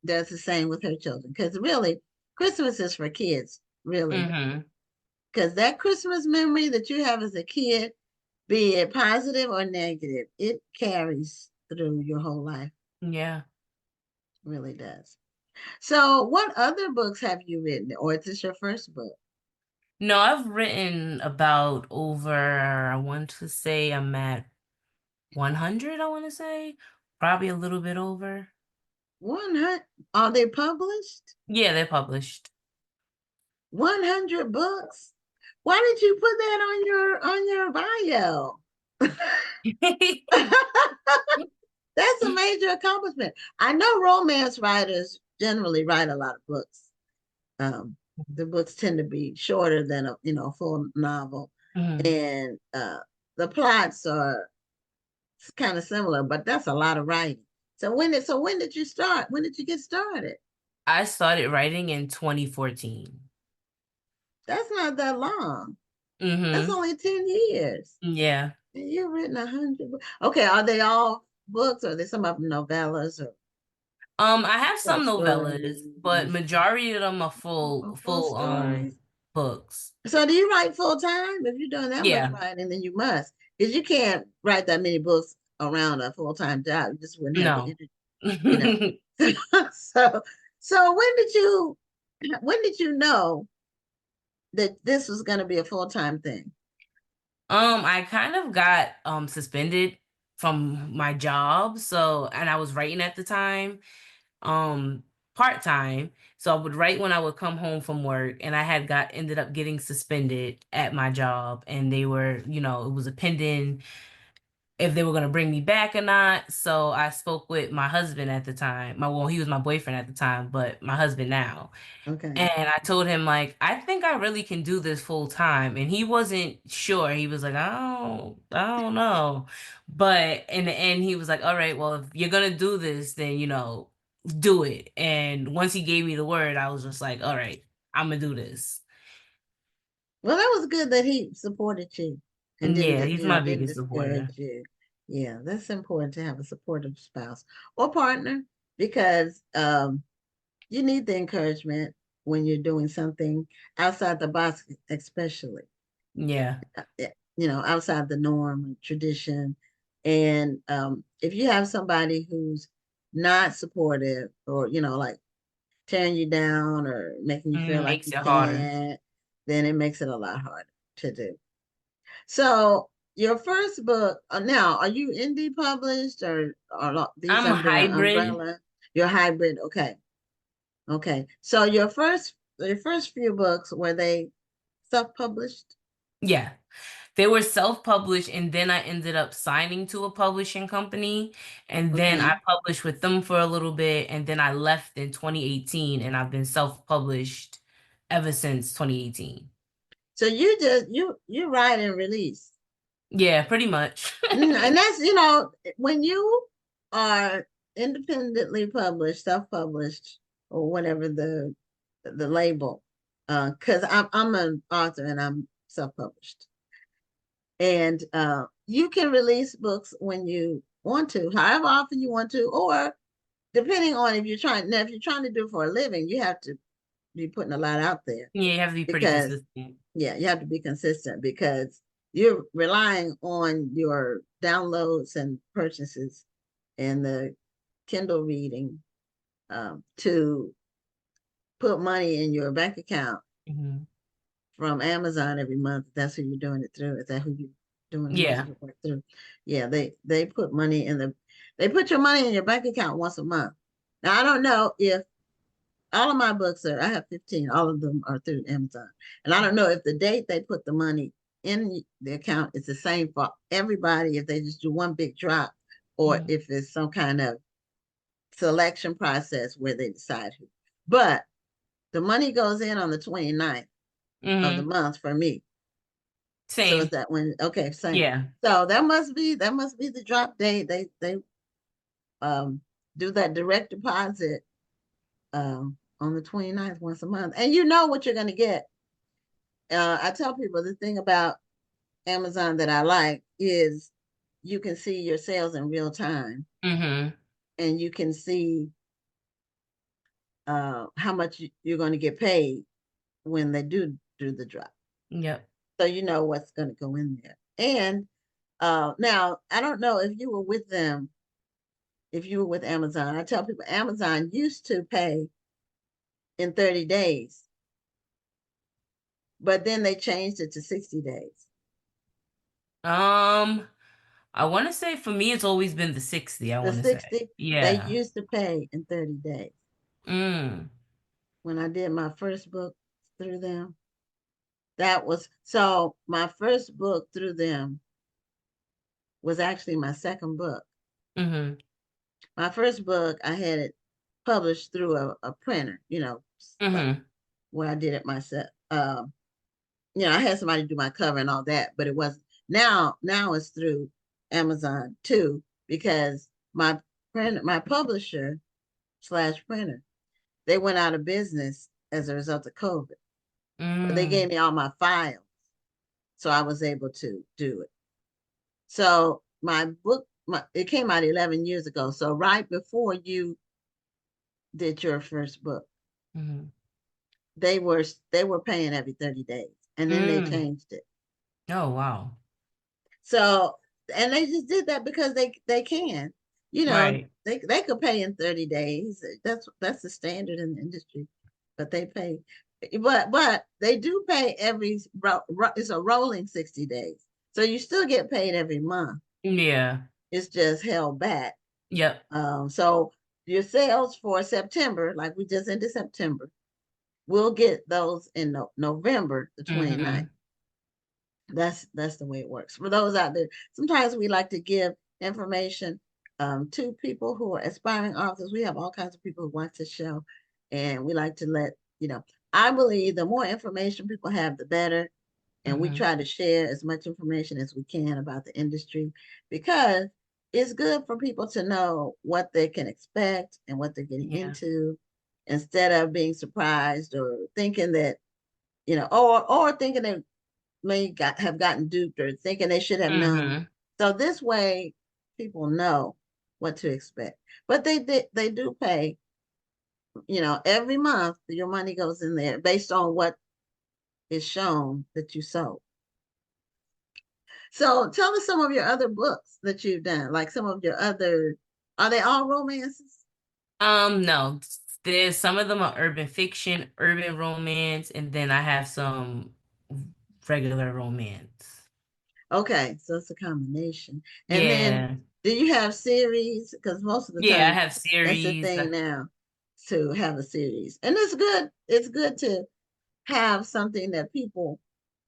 S2: does the same with her children. Because really, Christmas is for kids, really. Because that Christmas memory that you have as a kid, be it positive or negative, it carries through your whole life.
S5: Yeah.
S2: It really does. So, what other books have you written, or is this your first book?
S5: No, I've written about over, I want to say I'm at 100, I want to say. Probably a little bit over.
S2: 100? Are they published?
S5: Yeah, they're published.
S2: 100 books? Why did you put that on your bio? That's a major accomplishment. I know romance writers generally write a lot of books. The books tend to be shorter than a full novel, and the plots are kind of similar, but that's a lot of writing. So when did you start? When did you get started?
S5: I started writing in 2014.
S2: That's not that long. That's only 10 years.
S5: Yeah.
S2: And you've written 100 books. Okay, are they all books, or are they some of them novellas, or
S5: I have some novellas,
S2: stories?
S5: but majority of them are full
S2: Stories.
S5: books.
S2: So do you write full time? If you're doing that much writing, then you must, because you can't write that many books around a full-time job. You just wouldn't have the energy, So when did you know that this was going to be a full-time thing?
S5: I kind of got suspended from my job, and I was writing at the time, part-time. So I would write when I would come home from work, and I had ended up getting suspended at my job, and they were, it was a pending if they were going to bring me back or not. So I spoke with my husband at the time. He was my boyfriend at the time, but my husband now.
S2: Okay.
S5: And I told him, like, I think I really can do this full time. And he wasn't sure. He was like, I don't know. But in the end, he was like, all right, well, if you're going to do this, then, do it. And once he gave me the word, I was just like, all right, I'm going to do this.
S2: Well, that was good that he supported you and
S5: Yeah, he's my
S2: didn't
S5: biggest supporter.
S2: discourage you. Yeah, that's important to have a supportive spouse or partner, because you need the encouragement when you're doing something outside the box, especially.
S5: Yeah.
S2: Outside the norm and tradition. And if you have somebody who's not supportive, or like tearing you down or making you feel like
S5: Makes
S2: you
S5: it harder.
S2: can't, then it makes it a lot harder to do. So your first book, now, are you indie published, or these
S5: I'm
S2: under an
S5: hybrid.
S2: umbrella? You're hybrid. Okay. So your first few books, were they self-published?
S5: Yeah. They were self-published, and then I ended up signing to a publishing company, and then I published with them for a little bit, and then I left in 2018, and I've been self-published ever since 2018.
S2: So you write and release.
S5: Yeah, pretty much.
S2: And that's, when you are independently published, self-published, or whatever the label, because I'm an author and I'm self-published. And you can release books when you want to, however often you want to, or depending on if you're trying to do it for a living, you have to be putting a lot out there.
S5: Yeah, you have to be pretty consistent.
S2: Yeah, you have to be consistent, because you're relying on your downloads and purchases and the Kindle reading to put money in your bank account from Amazon every month. That's who you're doing it through. Is that who you're doing the work through? Yeah, they put money they put your money in your bank account once a month. Now, I don't know if all of my books I have 15, all of them are through Amazon. And I don't know if the date they put the money in the account is the same for everybody if they just do one big drop, or
S5: Mhm.
S2: if it's some kind of selection process where they decide who. But the money goes in on the 29th of the
S5: Mhm.
S2: month for me. So is
S5: Same.
S2: that when, okay, same.
S5: Yeah.
S2: So that must be the drop date. They um do that direct deposit on the 29th once a month. And you know what you're gonna get. I tell people the thing about Amazon that I like is you can see your sales in real time,
S5: Mhm.
S2: and you can see how much you're going to get paid when they do the drop.
S5: Yep.
S2: So you know what's going to go in there. And now I don't know if you were with them, if you were with Amazon. I tell people Amazon used to pay in 30 days, but then they changed it to 60 days.
S5: I want to say for me, it's always been the 60, I
S2: The
S5: want to say.
S2: 60 they
S5: Yeah.
S2: used to pay in 30 days.
S5: Mm.
S2: When I did my first book through them, that was so my first book through them was actually my second book.
S5: Mhm.
S2: My first book, I had it published through a printer, like
S5: Mhm.
S2: where I did it myself. I had somebody do my cover and all that, but it wasn't. Now it's through Amazon too, because my publisher slash printer, they went out of business as a result of COVID. But they gave
S5: Mm.
S2: me all my files, so I was able to do it. So my book, it came out 11 years ago. So right before you did your first book,
S5: Mhm.
S2: they were paying every 30 days, and then they
S5: Mm.
S2: changed it.
S5: Oh, wow.
S2: So, and they just did that because they can,
S5: Right.
S2: they could pay in 30 days. That's the standard in the industry, but they pay, but they do pay it's a rolling 60 days. So you still get paid every month.
S5: Yeah.
S2: It's just held back.
S5: Yep.
S2: So your sales for September, like we just into September, we'll get those in November the 29th.
S5: Mhm.
S2: That's the way it works. For those out there, sometimes we like to give information to people who are aspiring authors. We have all kinds of people who watch the show, and we like to let I believe the more information people have, the better. And we
S5: Mhm.
S2: try to share as much information as we can about the industry, because it's good for people to know what they can expect and what they're getting
S5: Yeah.
S2: into, instead of being surprised or thinking that, or thinking they have gotten duped, or thinking they should have known.
S5: Mhm.
S2: So this way people know what to expect. But they do pay, every month your money goes in there based on what is shown that you sold. So tell us some of your other books that you've done, like some of your other, are they all romances?
S5: No. There's some of them are urban fiction, urban romance, and then I have some regular romance.
S2: Okay, so it's a combination. And then
S5: Yeah.
S2: do you have series? Because most of the
S5: Yeah, I
S2: time
S5: have
S2: that's the
S5: series.
S2: thing now, to have a series. And it's good. It's good to have something that people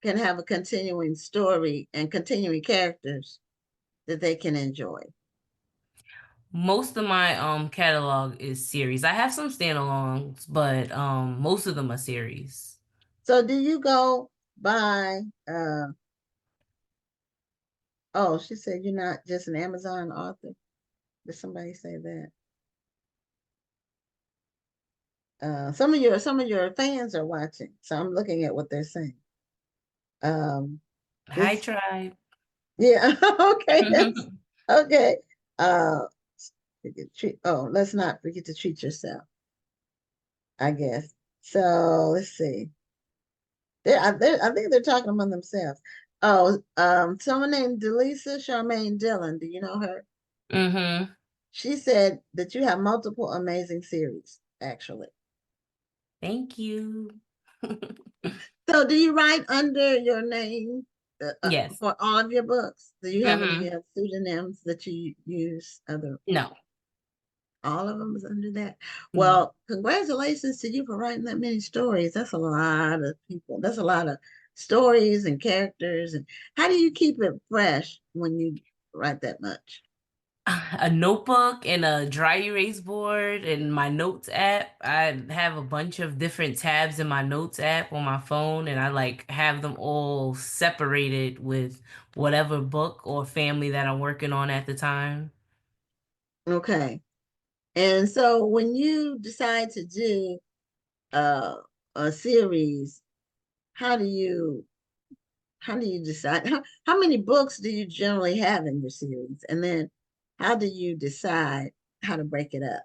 S2: can have a continuing story and continuing characters that they can enjoy.
S5: Most of my catalog is series. I have some standalones, but most of them are series.
S2: So do you go by oh, she said you're not just an Amazon author. Did somebody say that? Some of your fans are watching, so I'm looking at what they're saying. Um,
S5: Hi,
S2: this
S5: Tribe.
S2: yeah, okay, okay. Uh, let's not forget to treat yourself, I guess. So let's see. I think they're talking among themselves. Oh, someone named Delisa Charmaine Dillon. Do you know her?
S5: Mm-hmm.
S2: She said that you have multiple amazing series, actually.
S5: Thank you.
S2: So do you write under your name
S5: Yes.
S2: for all of your books? Do you have any
S5: Mm-hmm.
S2: pseudonyms that you use?
S5: No.
S2: All of them is under that.
S5: No.
S2: Well, congratulations to you for writing that many stories. That's a lot of people. That's a lot of stories and characters, and how do you keep it fresh when you write that much?
S5: A notebook and a dry erase board and my notes app. I have a bunch of different tabs in my notes app on my phone, and I like have them all separated with whatever book or family that I'm working on at the time.
S2: Okay. And so when you decide to do uh, a series, how do you decide how many books do you generally have in your series? And then how do you decide how to break it up?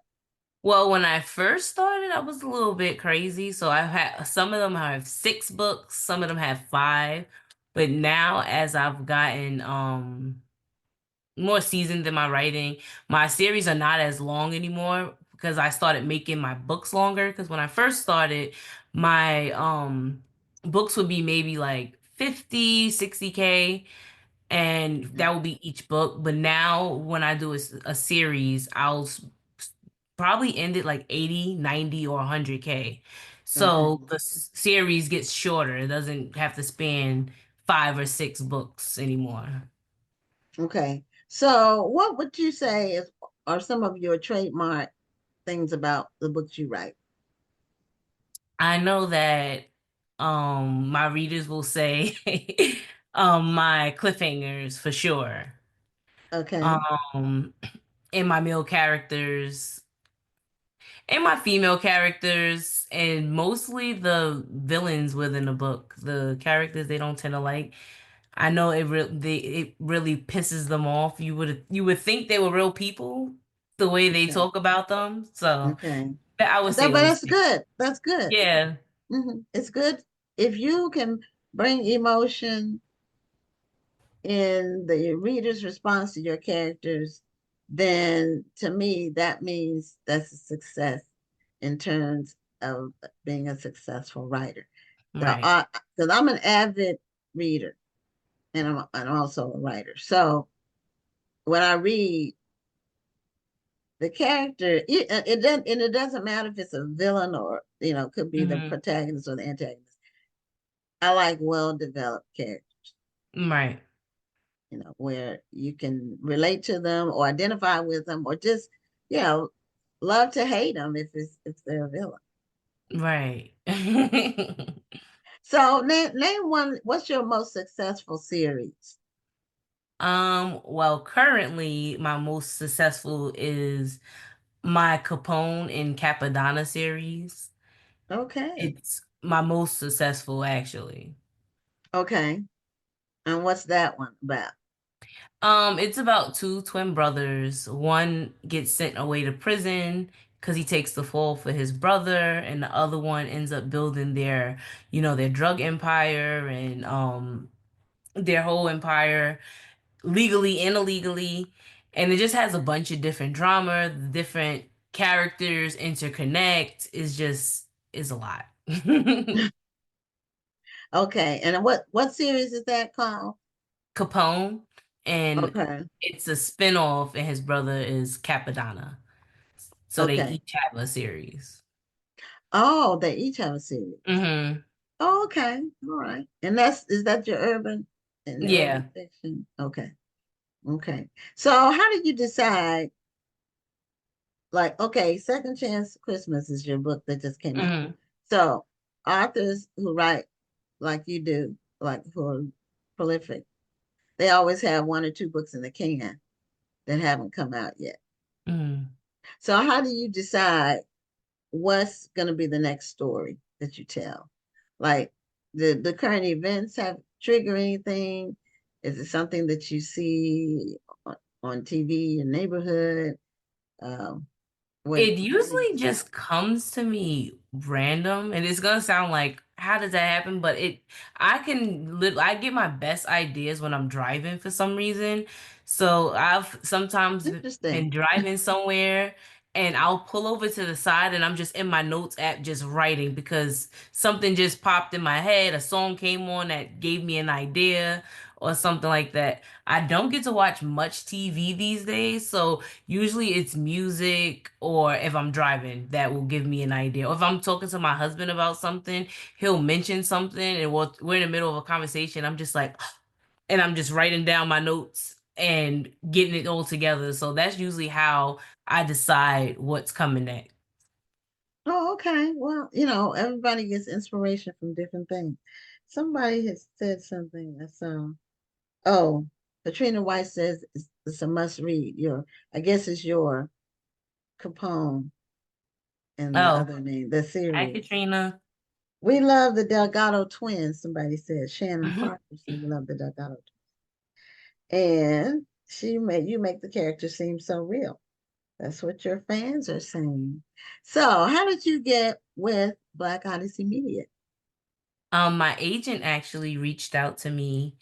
S5: Well, when I first started, I was a little bit crazy. So I've had some of them have 6 books, some of them have 5. But now as I've gotten more seasoned in my writing, my series are not as long anymore because I started making my books longer. Because when I first started, my books would be maybe like 50, 60K, and that would be each book. But now when I do a series, probably end it like 80, 90, or 100K.
S2: Okay.
S5: So the series gets shorter. It doesn't have to span 5 or 6 books anymore.
S2: Okay. So what would you say are some of your trademark things about the books you write?
S5: I know that my readers will say my cliffhangers for sure.
S2: Okay.
S5: Um and my male characters and my female characters and mostly the villains within the book. The characters they don't tend to like. I know it really pisses them off. You would think they were real people the way they
S2: Okay.
S5: talk about them. So
S2: Okay.
S5: I would say
S2: But
S5: those
S2: that's
S5: two.
S2: good. That's good.
S5: Yeah,
S2: It's good if you can bring emotion in the reader's response to your characters, then to me that means that's a success in terms of being a successful writer. So,
S5: right.
S2: because I'm an avid reader and I'm also a writer. So when I read the character, it doesn't matter if it's a villain or could be the
S5: Hmm.
S2: protagonist or the antagonist. I like well-developed characters,
S5: Right.
S2: where you can relate to them or identify with them or just, you know, love to hate them if they're a villain.
S5: Right.
S2: So name one. What's your most successful series?
S5: Well, currently my most successful is my Capone and Capadonna series.
S2: Okay.
S5: It's my most successful actually.
S2: Okay. And what's that one about?
S5: It's about two twin brothers. One gets sent away to prison because he takes the fall for his brother, and the other one ends up building their drug empire and their whole empire legally and illegally. And it just has a bunch of different drama, the different characters interconnect. Is a lot.
S2: Okay. And what series is that called?
S5: Capone, and
S2: Okay.
S5: it's a spinoff, and his brother is Capadonna. So they
S2: Okay.
S5: each have a series.
S2: Oh, they each have a series.
S5: Hmm.
S2: Oh, okay. All right. And is that your urban
S5: Yeah.
S2: fiction? Okay. Okay. So how did you decide, like, okay, Second Chance Christmas is your book that just came out.
S5: Hmm.
S2: So authors who write like you do, like who are prolific, they always have one or two books in the can that haven't come out yet.
S5: Hmm.
S2: So how do you decide what's going to be the next story that you tell? Like the current events have trigger anything? Is it something that you see on TV, in neighborhood? Um,
S5: It
S2: how do you
S5: usually
S2: decide?
S5: just comes to me random, and it's gonna sound like, how does that happen? But I get my best ideas when I'm driving for some reason. So I've sometimes been
S2: Interesting.
S5: driving somewhere, and I'll pull over to the side, and I'm just in my notes app just writing because something just popped in my head. A song came on that gave me an idea, or something like that. I don't get to watch much TV these days, so usually it's music or if I'm driving that will give me an idea. Or if I'm talking to my husband about something, he'll mention something and we're in the middle of a conversation. I'm just like, and I'm just writing down my notes and getting it all together. So that's usually how I decide what's coming next.
S2: Oh, okay. Well, you know, everybody gets inspiration from different things. Somebody has said something that's oh, Katrina White says it's a must read. I guess it's your Capone and the
S5: Oh,
S2: other name, the
S5: hi,
S2: series.
S5: Katrina.
S2: We love the Delgado twins, somebody said. Shannon
S5: Mhm.
S2: Parker said we love the Delgado twins. And you make the character seem so real. That's what your fans are saying. So, how did you get with Black Odyssey Media?
S5: My agent actually reached out to me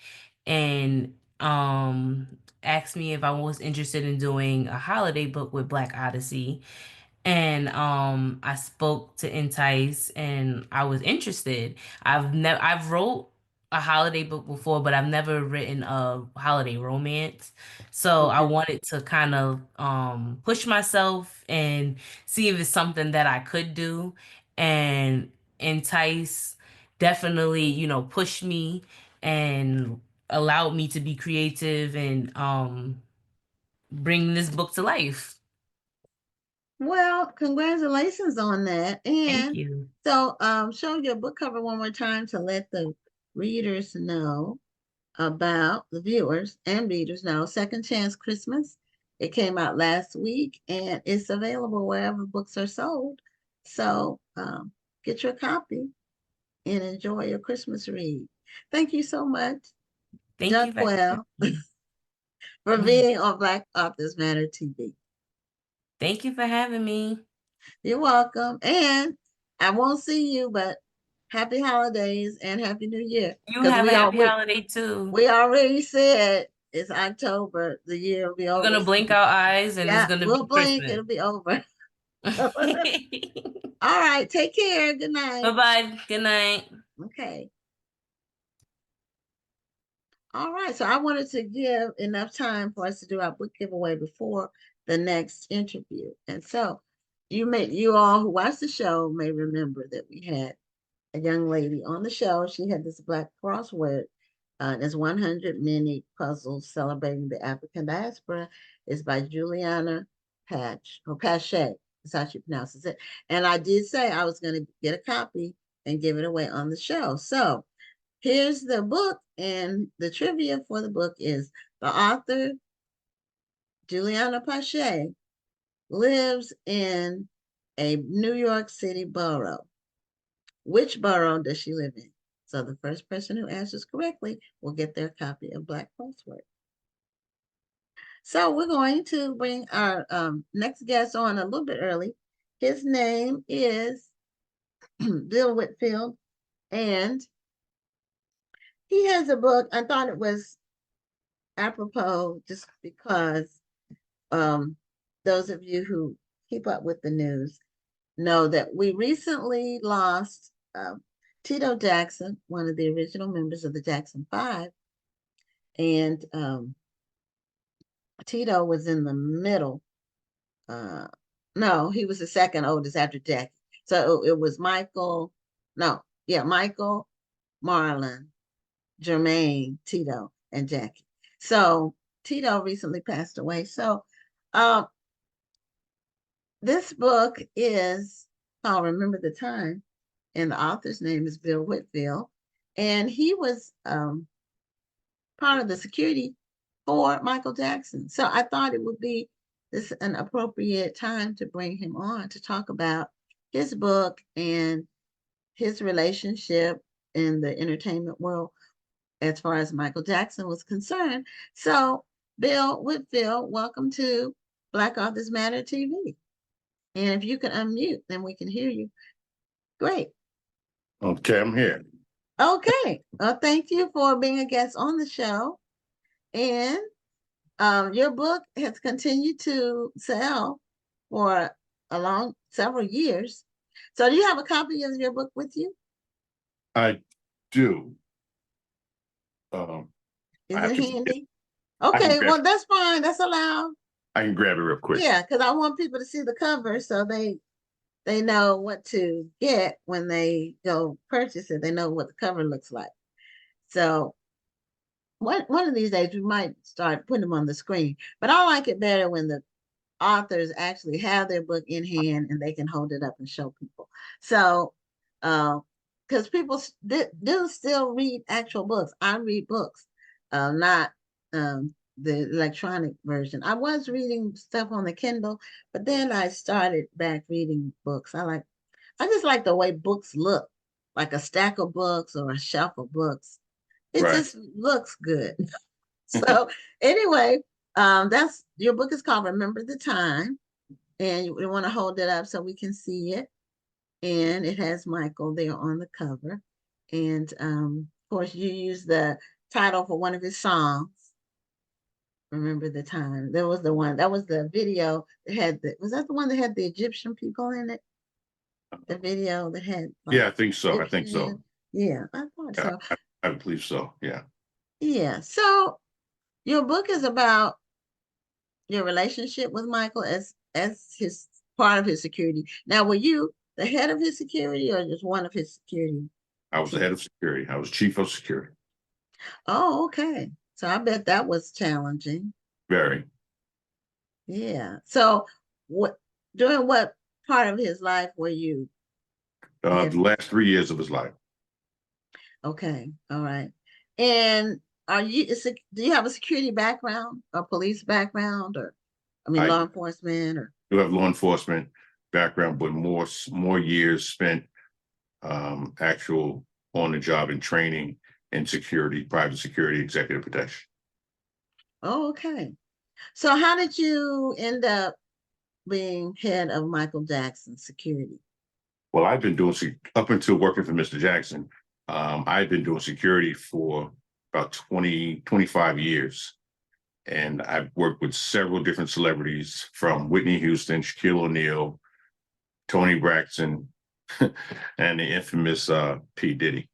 S5: and asked me if I was interested in doing a holiday book with Black Odyssey. And I spoke to Entice and I was interested. I've wrote a holiday book before, but I've never written a holiday romance. So I
S2: Okay.
S5: wanted to kind of push myself and see if it's something that I could do. And Entice definitely, pushed me and allowed me to be creative and bring this book to life.
S2: Well, congratulations on that.
S5: Thank
S2: And
S5: you.
S2: so, show your book cover one more time to let the readers know about the viewers and readers know. Second Chance Christmas. It came out last week and it's available wherever books are sold. So, get your copy and enjoy your Christmas read. Thank you so much,
S5: Thank you for having
S2: Jahquel,
S5: me.
S2: for being on Black Authors Matter TV.
S5: Thank you for having me.
S2: You're welcome. And I won't see you, but happy holidays and happy new year.
S5: You
S2: Because
S5: have a happy holiday too.
S2: we already said it's October, the year will be
S5: We're
S2: over
S5: gonna blink
S2: soon.
S5: our eyes and it's
S2: Yeah,
S5: gonna
S2: we'll
S5: be
S2: blink,
S5: Christmas.
S2: it'll be over. All right, take care. Good night.
S5: Bye-bye. Good night.
S2: Okay. All right, so I wanted to give enough time for us to do our book giveaway before the next interview. And so you all who watch the show may remember that we had a young lady on the show. She had this Black crossword. There's 100 mini puzzles celebrating the African diaspora. It's by Juliana Pache. That's how she pronounces it. And I did say I was going to get a copy and give it away on the show. So here's the book, and the trivia for the book is the author, Juliana Pache, lives in a New York City borough. Which borough does she live in? So the first person who answers correctly will get their copy of Black Crossword. So we're going to bring our next guest on a little bit early. His name is Bill Whitfield, and he has a book. I thought it was apropos just because those of you who keep up with the news know that we recently lost Tito Jackson, one of the original members of the Jackson Five. And Tito was in the middle. No, he was the second oldest after Jackie. So it was Michael, Marlon, Jermaine, Tito, and Jackie. So Tito recently passed away. So this book is called Remember the Time, and the author's name is Bill Whitfield. And he was part of the security for Michael Jackson. So I thought it would be an appropriate time to bring him on to talk about his book and his relationship in the entertainment world as far as Michael Jackson was concerned. So, Bill Whitfield, welcome to Black Authors Matter TV. And if you can unmute, then we can hear you. Great.
S6: Okay, I'm here.
S2: Okay. Well, thank you for being a guest on the show. And your book has continued to sell for several years. So do you have a copy of your book with you?
S6: I do. Um,
S2: Is
S6: I have
S2: it
S6: to,
S2: handy?
S6: I can
S2: Okay,
S6: grab,
S2: well, that's fine. That's allowed.
S6: I can grab it real quick.
S2: Yeah, because I want people to see the cover so they know what to get when they go purchase it. They know what the cover looks like. So one of these days we might start putting them on the screen. But I like it better when the authors actually have their book in hand and they can hold it up and show people. So, because people do still read actual books. I read books, not the electronic version. I was reading stuff on the Kindle, but then I started back reading books. I just like the way books look, like a stack of books or a shelf of books. It
S6: Right.
S2: just looks good. So anyway, that's your book is called Remember the Time, and you want to hold it up so we can see it. And it has Michael there on the cover. And of course, you use the title for one of his songs. Remember the Time. There was the one that was the video that had was that the one that had the Egyptian people in it? The video that had like
S6: Yeah, I think so. I think so.
S2: Egyptian. Yeah, I thought
S6: Yeah,
S2: so.
S6: I believe so. Yeah.
S2: Yeah. So your book is about your relationship with Michael as his part of his security. Now, were you the head of his security or just one of his security
S6: I was the
S2: team?
S6: head of security. I was chief of security.
S2: Oh, okay. So I bet that was challenging.
S6: Very.
S2: Yeah. So what during what part of his life were you the head?
S6: The last 3 years of his life.
S2: Okay. All right. And do you have a security background or police background or
S6: I
S2: law enforcement or
S6: do have law enforcement background, but more years spent actual on the job and training in security, private security, executive protection.
S2: oh, okay. So how did you end up being head of Michael Jackson security?
S6: Well, I've been doing up until working for Mr. Jackson. I've been doing security for about 25 years. And I've worked with several different celebrities from Whitney Houston, Shaquille O'Neal, Tony Braxton, and the infamous P. Diddy.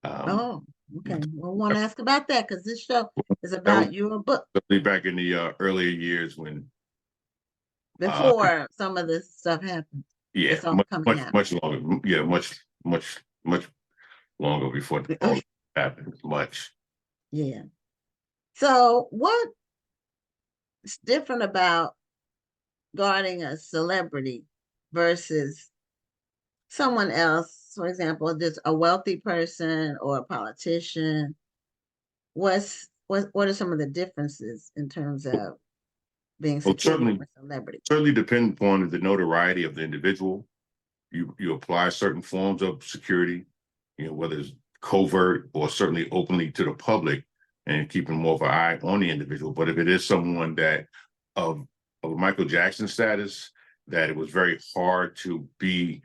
S2: Oh, okay. Well, I want to ask about that because this show is
S6: That
S2: about
S6: was
S2: your book
S6: back in the earlier years when,
S2: before some of this stuff happened.
S6: yeah,
S2: It's all coming out.
S6: much longer. Yeah, much longer before all that happened. Much.
S2: Yeah. So what's different about guarding a celebrity versus someone else? For example, just a wealthy person or a politician. What are some of the differences in terms of being
S6: Well,
S2: security for a celebrity?
S6: certainly depend upon the notoriety of the individual. You apply certain forms of security, whether it's covert or certainly openly to the public, and keeping more of an eye on the individual. But if it is someone that of Michael Jackson status, that it was very hard to be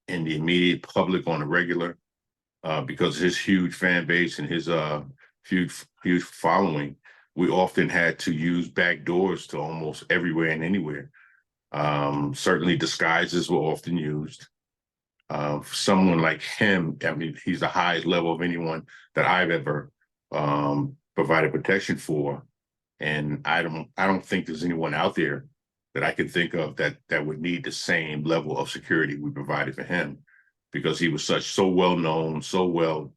S6: in the immediate public on a regular, because his huge fan base and his huge following, we often had to use back doors to almost everywhere and anywhere. Certainly disguises were often used. Someone like him, I mean, he's the highest level of anyone that I've ever provided protection for. And I don't think there's anyone out there that I can think of that would need the same level of security we provided for him, because he was so well known, so well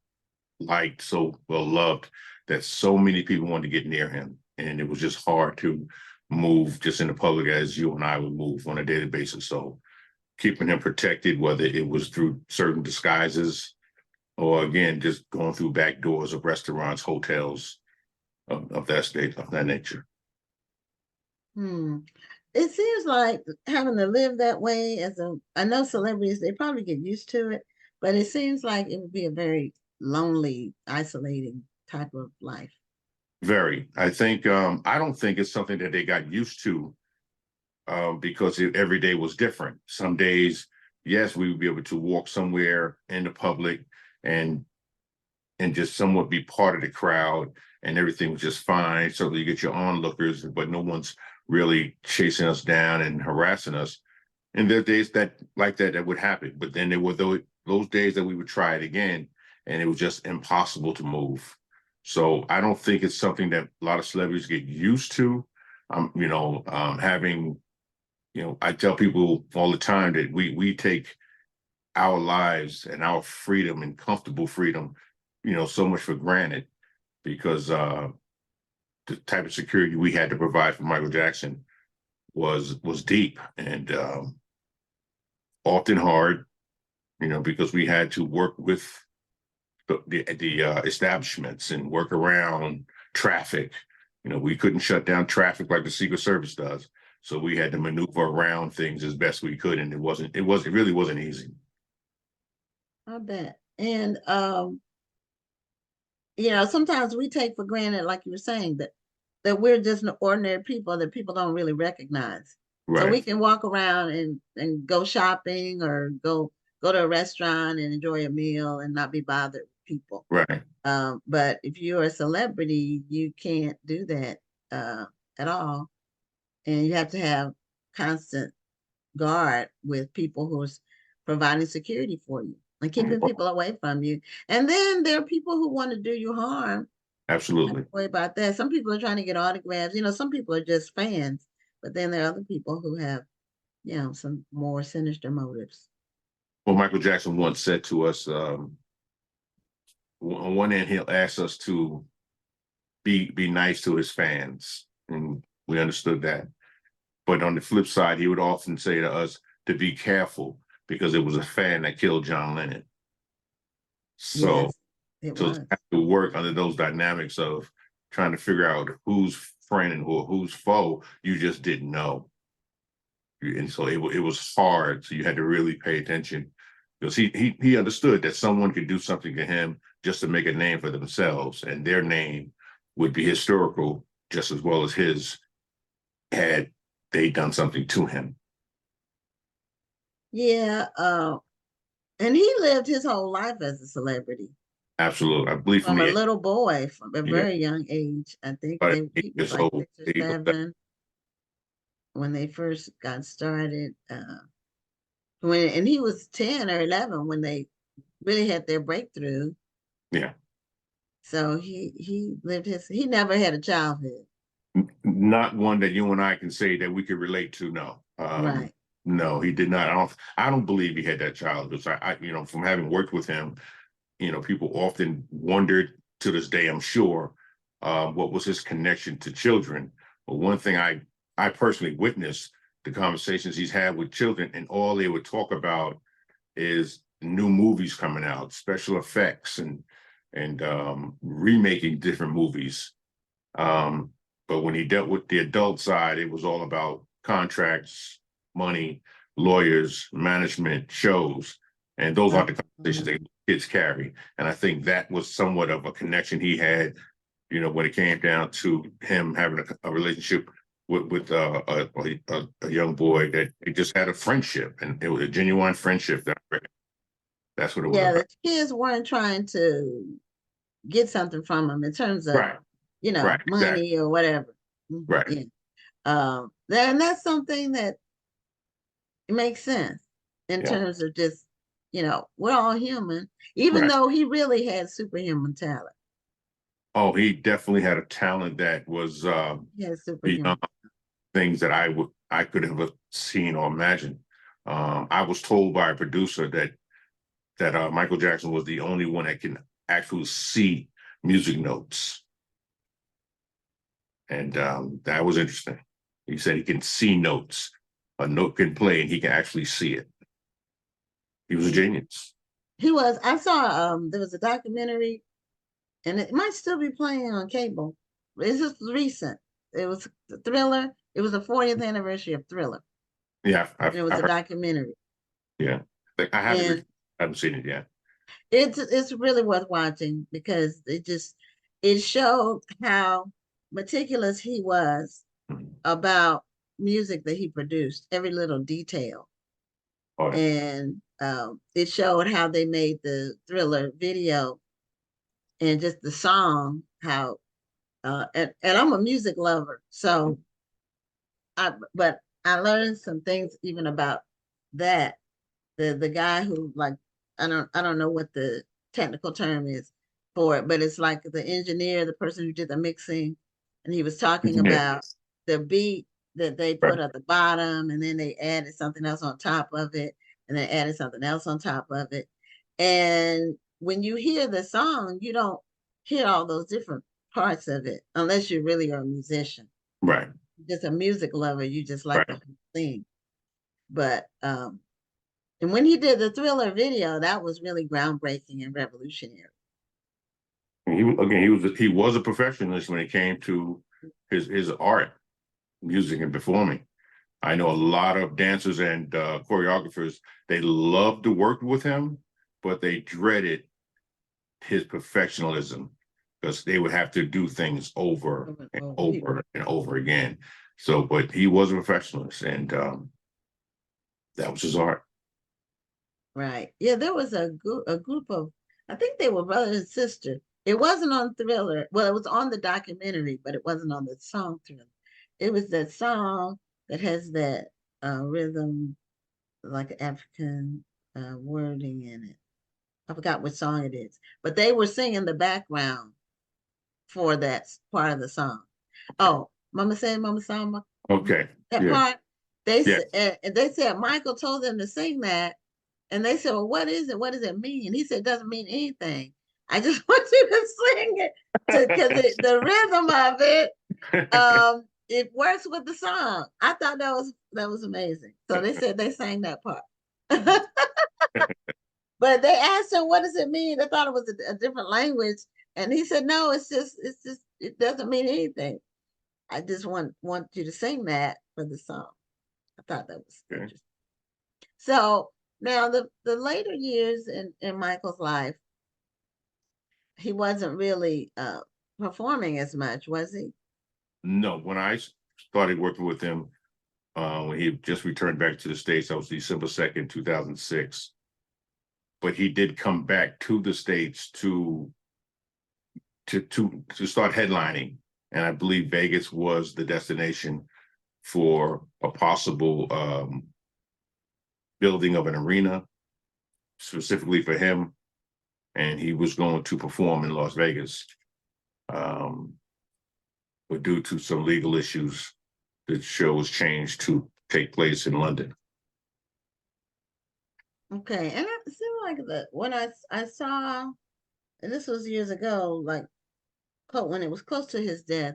S6: liked, so well loved, that so many people wanted to get near him. And it was just hard to move just in the public as you and I would move on a daily basis. So keeping him protected, whether it was through certain disguises or, again, just going through back doors of restaurants, hotels of that nature.
S2: It seems like having to live that way I know celebrities, they probably get used to it, but it seems like it would be a very lonely, isolating type of life.
S6: Very. I think, I don't think it's something that they got used to, because every day was different. Some days, yes, we would be able to walk somewhere in the public and just somewhat be part of the crowd, and everything was just fine. Certainly you get your onlookers, but no one's really chasing us down and harassing us. And there are days that would happen. But then there were those days that we would try it again, and it was just impossible to move. So I don't think it's something that a lot of celebrities get used to. Having, I tell people all the time that we take our lives and our freedom and comfortable freedom, so much for granted because the type of security we had to provide for Michael Jackson was deep and often hard, because we had to work with the establishments and work around traffic. We couldn't shut down traffic like the Secret Service does. So we had to maneuver around things as best we could. And it really wasn't easy.
S2: I bet. And, sometimes we take for granted, like you were saying, that we're just ordinary people that people don't really recognize. So we
S6: Right.
S2: can walk around and go shopping or go to a restaurant and enjoy a meal and not be bothered with people.
S6: Right.
S2: But if you're a celebrity, you can't do that at all. And you have to have constant guard with people who's providing security for you and keeping people away from you. And then there are people who want to do you harm.
S6: Absolutely.
S2: Don't worry about that. Some people are trying to get autographs. Some people are just fans, but then there are other people who have, some more sinister motives.
S6: Well, Michael Jackson once said to us, on one end, he'll ask us to be nice to his fans, and we understood that. But on the flip side, he would often say to us to be careful because it was a fan that killed John Lennon. So,
S2: Yes, it
S6: so
S2: was.
S6: to have to work under those dynamics of trying to figure out who's friend and who's foe, you just didn't know. And so it was hard. So you had to really pay attention because he understood that someone could do something to him just to make a name for themselves, and their name would be historical just as well as his had they done something to him.
S2: Yeah, and he lived his whole life as a celebrity.
S6: Absolutely. I believe
S2: From a little boy, from a very young age. I think
S6: but
S2: he was like 6 or 7 when they first got started. And he was 10 or 11 when they really had their breakthrough.
S6: Yeah.
S2: So he never had a childhood.
S6: Not one that you and I can say that we could relate to. No.
S2: Right.
S6: No, he did not. I don't believe he had that childhood. So from having worked with him, people often wondered to this day, I'm sure, what was his connection to children. But one thing I personally witnessed the conversations he's had with children, and all they would talk about is new movies coming out, special effects, and remaking different movies. But when he dealt with the adult side, it was all about contracts, money, lawyers, management, shows. And those are the conversations that kids carry. And I think that was somewhat of a connection he had, when it came down to him having a relationship with a young boy, that he just had a friendship, and it was a genuine friendship. That's what it was
S2: Yeah,
S6: about.
S2: the kids weren't trying to get something from him in terms of,
S6: Right. Right,
S2: money
S6: exactly.
S2: or whatever.
S6: Right.
S2: Yeah. Then that's something that makes sense in terms of just, we're all human, even though he really had superhuman talent.
S6: Oh, he definitely had a talent that was beyond things that I could have seen or imagined. I was told by a producer that Michael Jackson was the only one that can actually see music notes. And that was interesting. He said he can see notes. A note can play and he can actually see it. He was a genius.
S2: He was. I saw there was a documentary, and it might still be playing on cable. It's just recent. It was Thriller. It was the 40th anniversary of Thriller.
S6: Yeah,
S2: it was a documentary.
S6: Yeah, I haven't seen it yet.
S2: It's really worth watching because it showed how meticulous he was about music that he produced, every little detail.
S6: Oh, yeah.
S2: And it showed how they made the Thriller video and just the song, how and I'm a music lover, so but I learned some things even about that. The guy who, like, I don't know what the technical term is, for it, but it's like the engineer, the person who did the mixing, and he was talking
S6: Yeah.
S2: about the beat that they
S6: Right.
S2: put at the bottom, and then they added something else on top of it, and then added something else on top of it. And when you hear the song, you don't hear all those different parts of it unless you really are a musician.
S6: Right.
S2: Just a music lover, you just like
S6: Right.
S2: the whole thing. But and when he did the Thriller video, that was really groundbreaking and revolutionary.
S6: And he was a perfectionist when it came to his art, music, and performing. I know a lot of dancers and choreographers, they loved to work with him, but they dreaded his perfectionism because they would have to do things over and over and over again. So, but he was a perfectionist, and that was his art.
S2: Right. Yeah, there was a group of, I think they were brother and sister. It wasn't on Thriller. Well, it was on the documentary, but it wasn't on the song Thriller. It was that song that has that rhythm, like African wording in it. I forgot what song it is, but they were singing the background for that part of the song. Oh, Mama said, Mama Samba.
S6: Okay.
S2: That
S6: Yeah.
S2: part. They
S6: Yeah.
S2: said, and they said Michael told them to sing that, and they said, "Well, what is it? What does it mean?" He said, "It doesn't mean anything. I just want you to sing it because the rhythm of it, it works with the song." I thought that was amazing. So they said they sang that part. But they asked him, "What does it mean?" They thought it was a different language, and he said, "No, it's just it doesn't mean anything. I just want you to sing that for the song." I thought that was
S6: Okay.
S2: interesting. So now the later years in Michael's life, he wasn't really performing as much, was he?
S6: No, when I started working with him, when he just returned back to the States, that was December 2nd, 2006. But he did come back to the States to start headlining. And I believe Vegas was the destination for a possible building of an arena specifically for him. And he was going to perform in Las Vegas. But due to some legal issues, the show was changed to take place in London.
S2: Okay, and it seemed like that when I saw, and this was years ago, like when it was close to his death,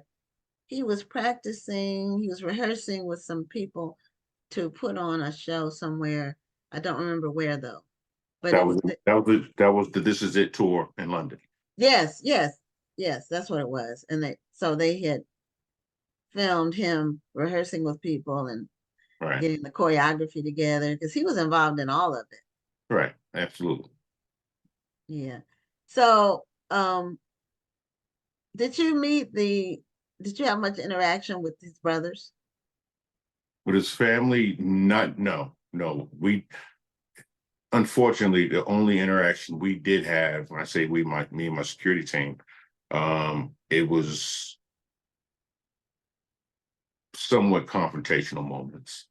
S2: he was practicing, he was rehearsing with some people to put on a show somewhere. I don't remember where though, but
S6: That was the This Is It tour in London.
S2: yes, that's what it was. And they had filmed him rehearsing with people and
S6: Right.
S2: getting the choreography together because he was involved in all of it.
S6: Right. Absolutely.
S2: Yeah. So, did you have much interaction with his brothers?
S6: With his family, no. We, unfortunately, the only interaction we did have, when I say me and my security team, it was somewhat confrontational moments.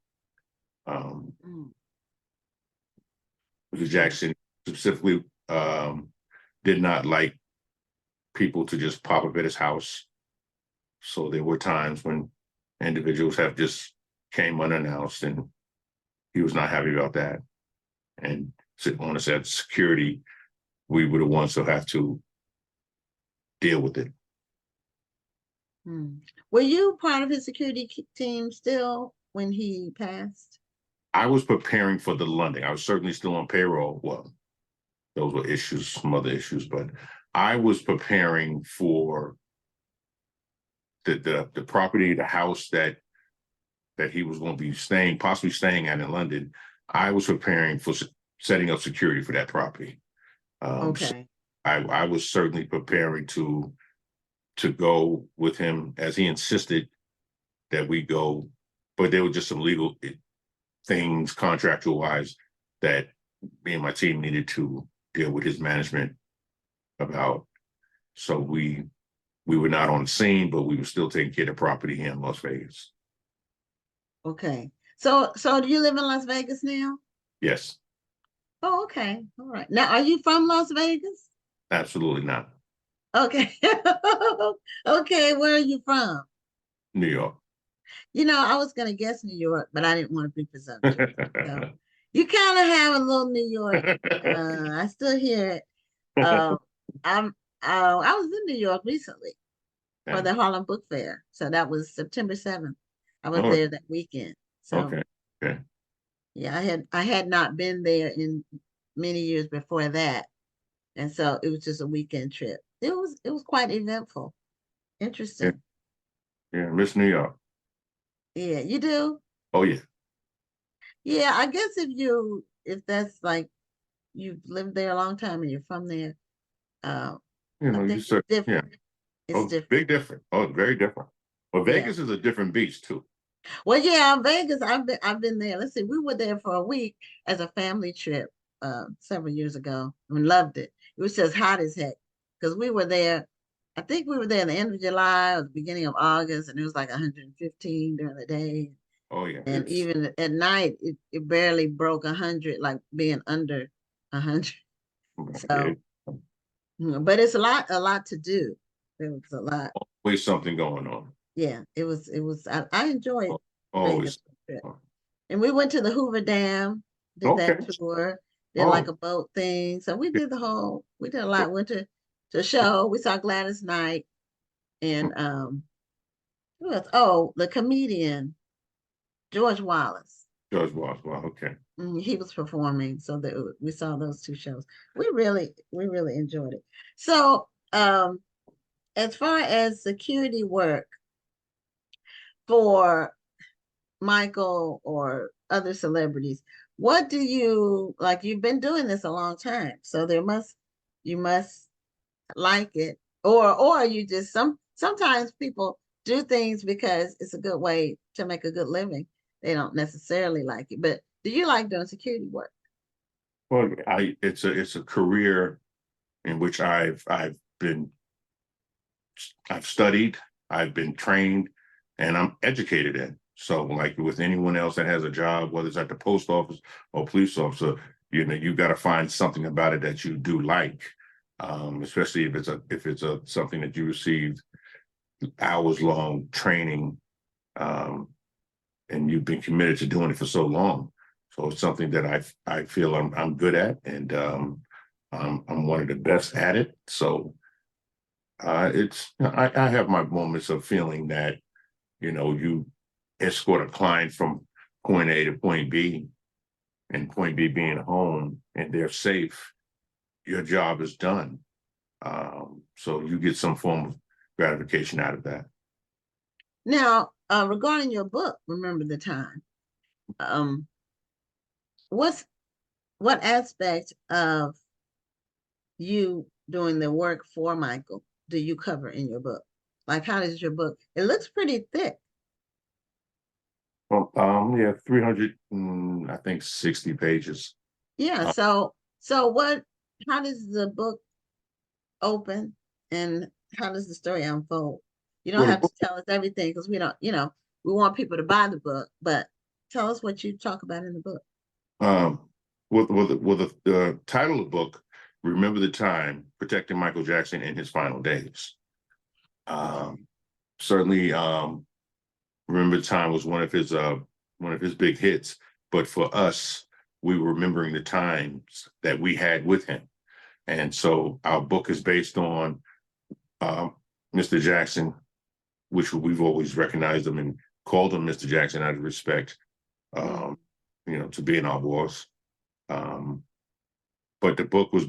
S6: Mr. Jackson specifically did not like people to just pop up at his house. So there were times when individuals have just came unannounced, and he was not happy about that. And on us at security, we were the ones who have to deal with it.
S2: Were you part of his security team still when he passed?
S6: I was preparing for the London. I was certainly still on payroll. Well, those were issues, some other issues, but I was preparing for the property, the house that he was going to be possibly staying at in London. I was preparing for setting up security for that property.
S2: Okay.
S6: So I was certainly preparing to go with him as he insisted that we go, but there were just some legal things, contractual wise, that me and my team needed to deal with his management about. So we were not on the scene, but we were still taking care of the property here in Las Vegas.
S2: Okay. So do you live in Las Vegas now?
S6: Yes.
S2: Oh, okay. All right. Now, are you from Las Vegas?
S6: Absolutely not.
S2: Okay. Okay, where are you from?
S6: New York.
S2: I was gonna guess New York, but I didn't want to be presumptuous. So you kind of have a little New York. I still hear it. Um, I'm I was in New York recently for the Harlem Book Fair. So that was September 7th. I was
S6: Oh,
S2: there that weekend. So
S6: okay. Okay.
S2: yeah, I had not been there in many years before that. And so it was just a weekend trip. It was quite eventful.
S6: Yeah.
S2: Interesting.
S6: Yeah. Miss New York.
S2: Yeah, you do?
S6: Oh yeah.
S2: Yeah, I guess if that's like you've lived there a long time and you're from there, uh,
S6: You
S2: I
S6: know, you
S2: think it's
S6: said, yeah.
S2: different. It's
S6: Oh,
S2: different.
S6: big different. Oh, very different. Well,
S2: Yeah.
S6: Vegas is a different beast too.
S2: Well, yeah, Vegas, I've been there. Let's see, we were there for a week as a family trip several years ago and loved it. It was just hot as heck because we were there. I think we were there at the end of July or the beginning of August, and it was like 115 during the day.
S6: Oh yeah.
S2: And
S6: It's
S2: even at night, it barely broke 100, like being under 100. So,
S6: it,
S2: but it's a lot to do. There was a lot.
S6: always something going on.
S2: Yeah, I enjoyed Vegas
S6: Always.
S2: trip. And we went to the Hoover Dam, did
S6: Okay.
S2: that tour, did like
S6: Oh,
S2: a boat thing. So we did a lot. Went to a show. We saw Gladys Knight and who else? Oh, the comedian George Wallace.
S6: George Washington. Okay.
S2: He was performing, so we saw those two shows. We really enjoyed it. So, as far as security work for Michael or other celebrities, what do you like? You've been doing this a long time, so you must like it, or you just sometimes people do things because it's a good way to make a good living. They don't necessarily like it, but do you like doing security work?
S6: Well, it's a career in which I've studied, I've been trained, and I'm educated in. So, like with anyone else that has a job, whether it's at the post office or police officer, you got to find something about it that you do like, especially if it's something that you received hours long training, um, and you've been committed to doing it for so long. So it's something that I feel I'm good at, and I'm one of the best at it. So I have my moments of feeling that you escort a client from point A to point B, and point B being home, and they're safe. Your job is done. So you get some form of gratification out of that.
S2: Now, regarding your book, Remember the Time, um, what's what aspect of you doing the work for Michael do you cover in your book? Like, how does your book? It looks pretty thick.
S6: Well, yeah, 300, I think 60 pages.
S2: Yeah.
S6: Uh,
S2: So what? How does the book open, and how does the story unfold? You don't
S6: well, the
S2: have to
S6: book,
S2: tell us everything because we don't. We want people to buy the book, but tell us what you talk about in the book.
S6: um, the title of the book, Remember the Time, Protecting Michael Jackson in His Final Days. Certainly, Remember the Time was one of his big hits, but for us, we were remembering the times that we had with him. And so our book is based on Mr. Jackson, which we've always recognized him and called him Mr. Jackson out of respect, to be in our wars. But the book was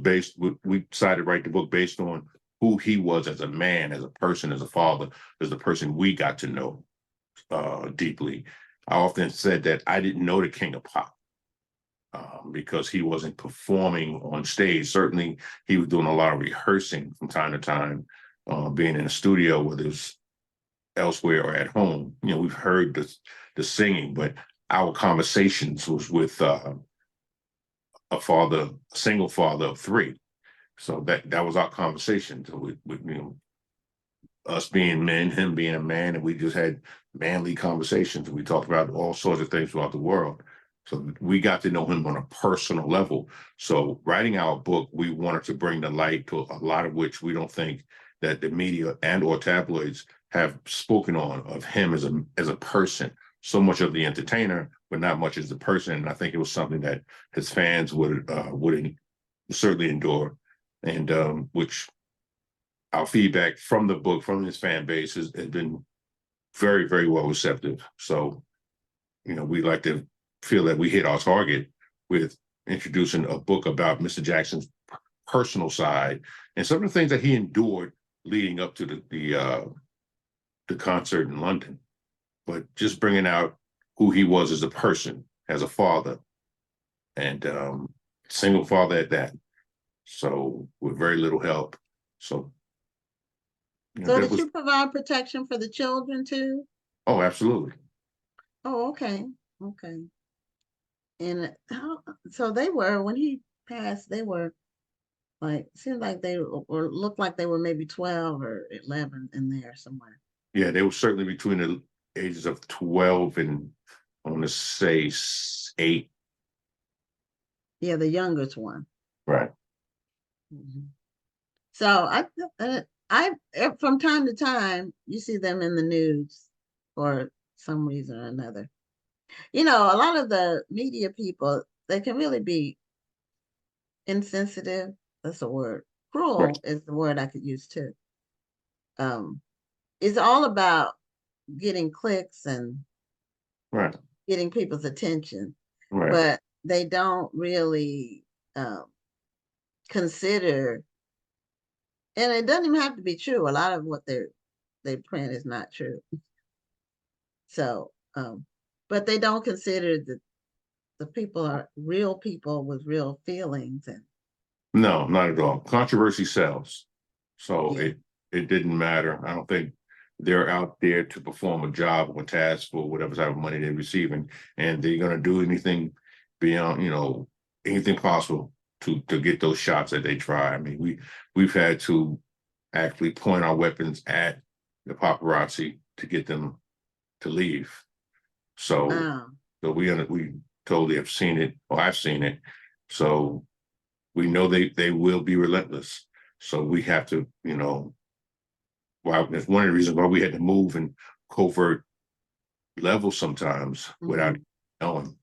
S6: we decided to write the book based on who he was as a man, as a person, as a father, as the person we got to know deeply. I often said that I didn't know the King of Pop because he wasn't performing on stage. Certainly, he was doing a lot of rehearsing from time to time, being in a studio, whether it's elsewhere or at home. We've heard the singing, but our conversations was with a single father of three. So that was our conversation. So with us being men, him being a man, and we just had manly conversations. We talked about all sorts of things throughout the world. So we got to know him on a personal level. So writing our book, we wanted to bring the light to a lot of which we don't think that the media and or tabloids have spoken on of him as a person. So much of the entertainer, but not much as the person. And I think it was something that his fans would certainly endure, and which our feedback from the book, from his fan base, has been very, very well receptive. So, we like to feel that we hit our target with introducing a book about Mr. Jackson's personal side and some of the things that he endured leading up to the concert in London, but just bringing out who he was as a person, as a father, and single father at that. So with very little help. So,
S2: So did you provide protection for the children too?
S6: Oh, absolutely.
S2: Oh, okay. Okay. And so they were, when he passed, they were like, seemed like they or looked like they were maybe 12 or 11 in there somewhere.
S6: Yeah, they were certainly between the ages of 12 and I want to say 8.
S2: Yeah, the youngest one.
S6: Right.
S2: Mm-hmm. So I from time to time you see them in the news for some reason or another. A lot of the media people, they can really be insensitive. That's a word. Cruel
S6: Right.
S2: is the word I could use too. It's all about getting clicks and
S6: Right.
S2: getting people's attention,
S6: Right.
S2: but they don't really consider, and it doesn't even have to be true. A lot of what they print is not true. So, but they don't consider that the people are real people with real feelings. And
S6: no, not at all. Controversy sells. So
S2: yeah.
S6: it didn't matter. I don't think they're out there to perform a job or a task for whatever type of money they're receiving, and they're going to do anything beyond, anything possible to get those shots that they try. I mean, we've had to actually point our weapons at the paparazzi to get them to leave. So we totally have seen it, or I've seen it. So we know they will be relentless. So we have to, that's one of the reasons why we had to move in covert levels sometimes without knowing.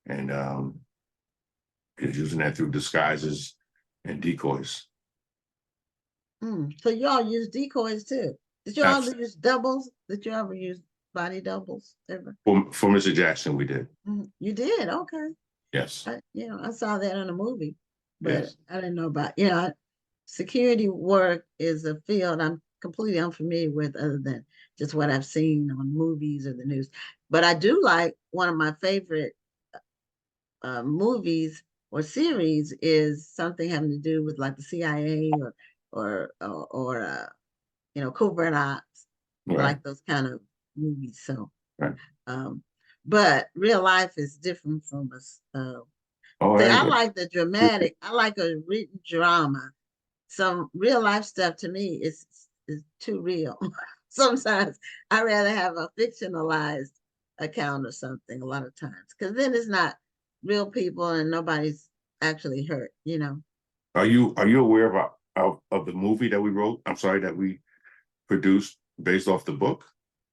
S6: And using that through disguises and decoys.
S2: So y'all use decoys too. Did you all use doubles? Did you ever use body doubles ever?
S6: For Mr. Jackson, we did.
S2: You did? Okay.
S6: Yes.
S2: I saw that in a movie, but
S6: yes.
S2: I didn't know about, security work is a field I'm completely unfamiliar with other than just what I've seen on movies or the news. But I do like, one of my favorite movies or series is something having to do with like the CIA or covert ops.
S6: Right.
S2: I like those kind of movies. So,
S6: right.
S2: But real life is different from us. I like the dramatic. I like a written drama. Some real life stuff to me is too real. Sometimes I rather have a fictionalized account or something a lot of times, because then it's not real people and nobody's actually hurt.
S6: Are you aware of the movie that we wrote? I'm sorry, that we produced based off the book?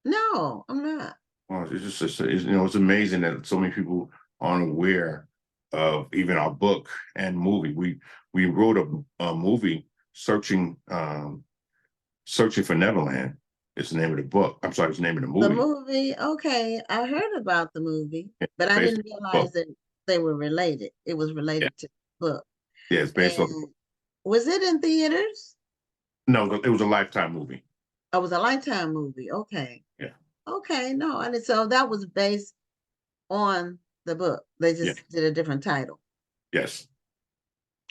S2: No, I'm not.
S6: Well, it's amazing that so many people aren't aware of even our book and movie. We wrote a movie, Searching for Neverland. It's the name of the book. I'm sorry, it's the name of the movie.
S2: The movie, okay. I heard about the movie, but I didn't realize that they were related. It was related to the book.
S6: Yeah, it's based on.
S2: Was it in theaters?
S6: No, it was a Lifetime movie.
S2: Oh, it was a Lifetime movie. Okay.
S6: Yeah.
S2: Okay, no, and so that was based on the book. They just did a different title.
S6: Yes.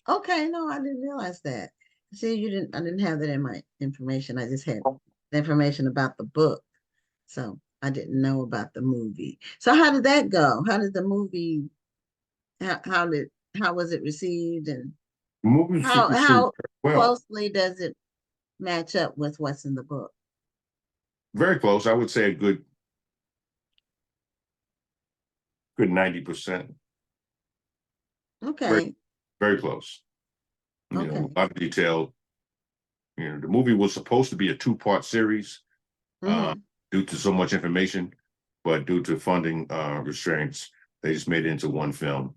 S2: Okay, no, I didn't realize that. See, I didn't have that in my information. I just had the information about the book. So I didn't know about the movie. So how did that go? How did the movie, how was it received, and how closely does it match up with what's in the book?
S6: Very close. I would say a good 90%.
S2: Okay.
S6: Very close.
S2: Okay.
S6: A lot of detail, You know, the movie was supposed to be a 2-part series
S2: Mhm.
S6: due to so much information, but due to funding restraints, they just made it into one film.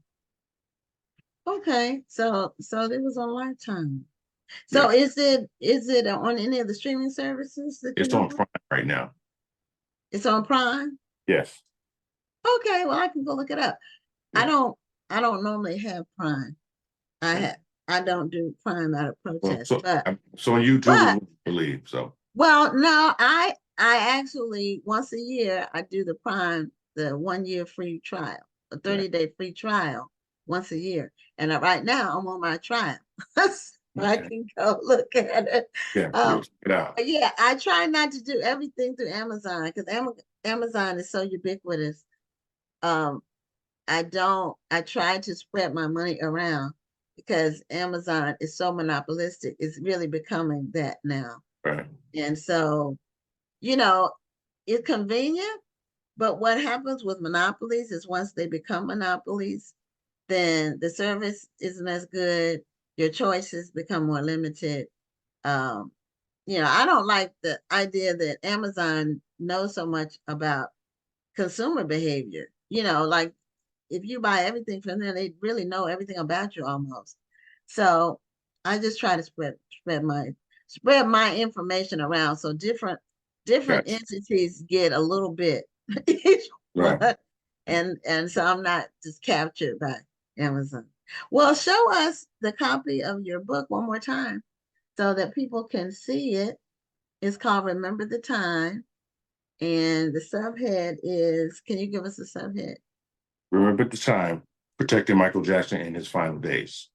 S2: Okay, so it was on Lifetime. So is it on any of the streaming services that you
S6: It's
S2: know
S6: on
S2: of?
S6: Prime right now.
S2: It's on Prime?
S6: Yes.
S2: Okay, well I can go look it up.
S6: Yeah.
S2: I don't normally have Prime. I don't do Prime out of
S6: Well,
S2: protest, but
S6: so on YouTube,
S2: but
S6: I believe so.
S2: well, no, I actually once a year I do the Prime, the 1 year free trial, a 30-day free trial once a year. And right now I'm on my trial. So I
S6: Okay.
S2: can go look at it.
S6: Yeah,
S2: Um,
S6: check it out.
S2: yeah, I try not to do everything through Amazon because Amazon is so ubiquitous. Um, I try to spread my money around because Amazon is so monopolistic. It's really becoming that now.
S6: Right.
S2: And so, you know, it's convenient, but what happens with monopolies is once they become monopolies, then the service isn't as good. Your choices become more limited. Um, I don't like the idea that Amazon knows so much about consumer behavior. Like if you buy everything from them, they really know everything about you almost. So I just try to spread my information around so different
S6: Gotcha.
S2: entities get a little bit each
S6: Right.
S2: one. And so I'm not just captured by Amazon. Well, show us the copy of your book one more time so that people can see it. It's called Remember the Time. And the subhead is, can you give us a subhead?
S6: Remember the Time, protecting Michael Jackson in his final days.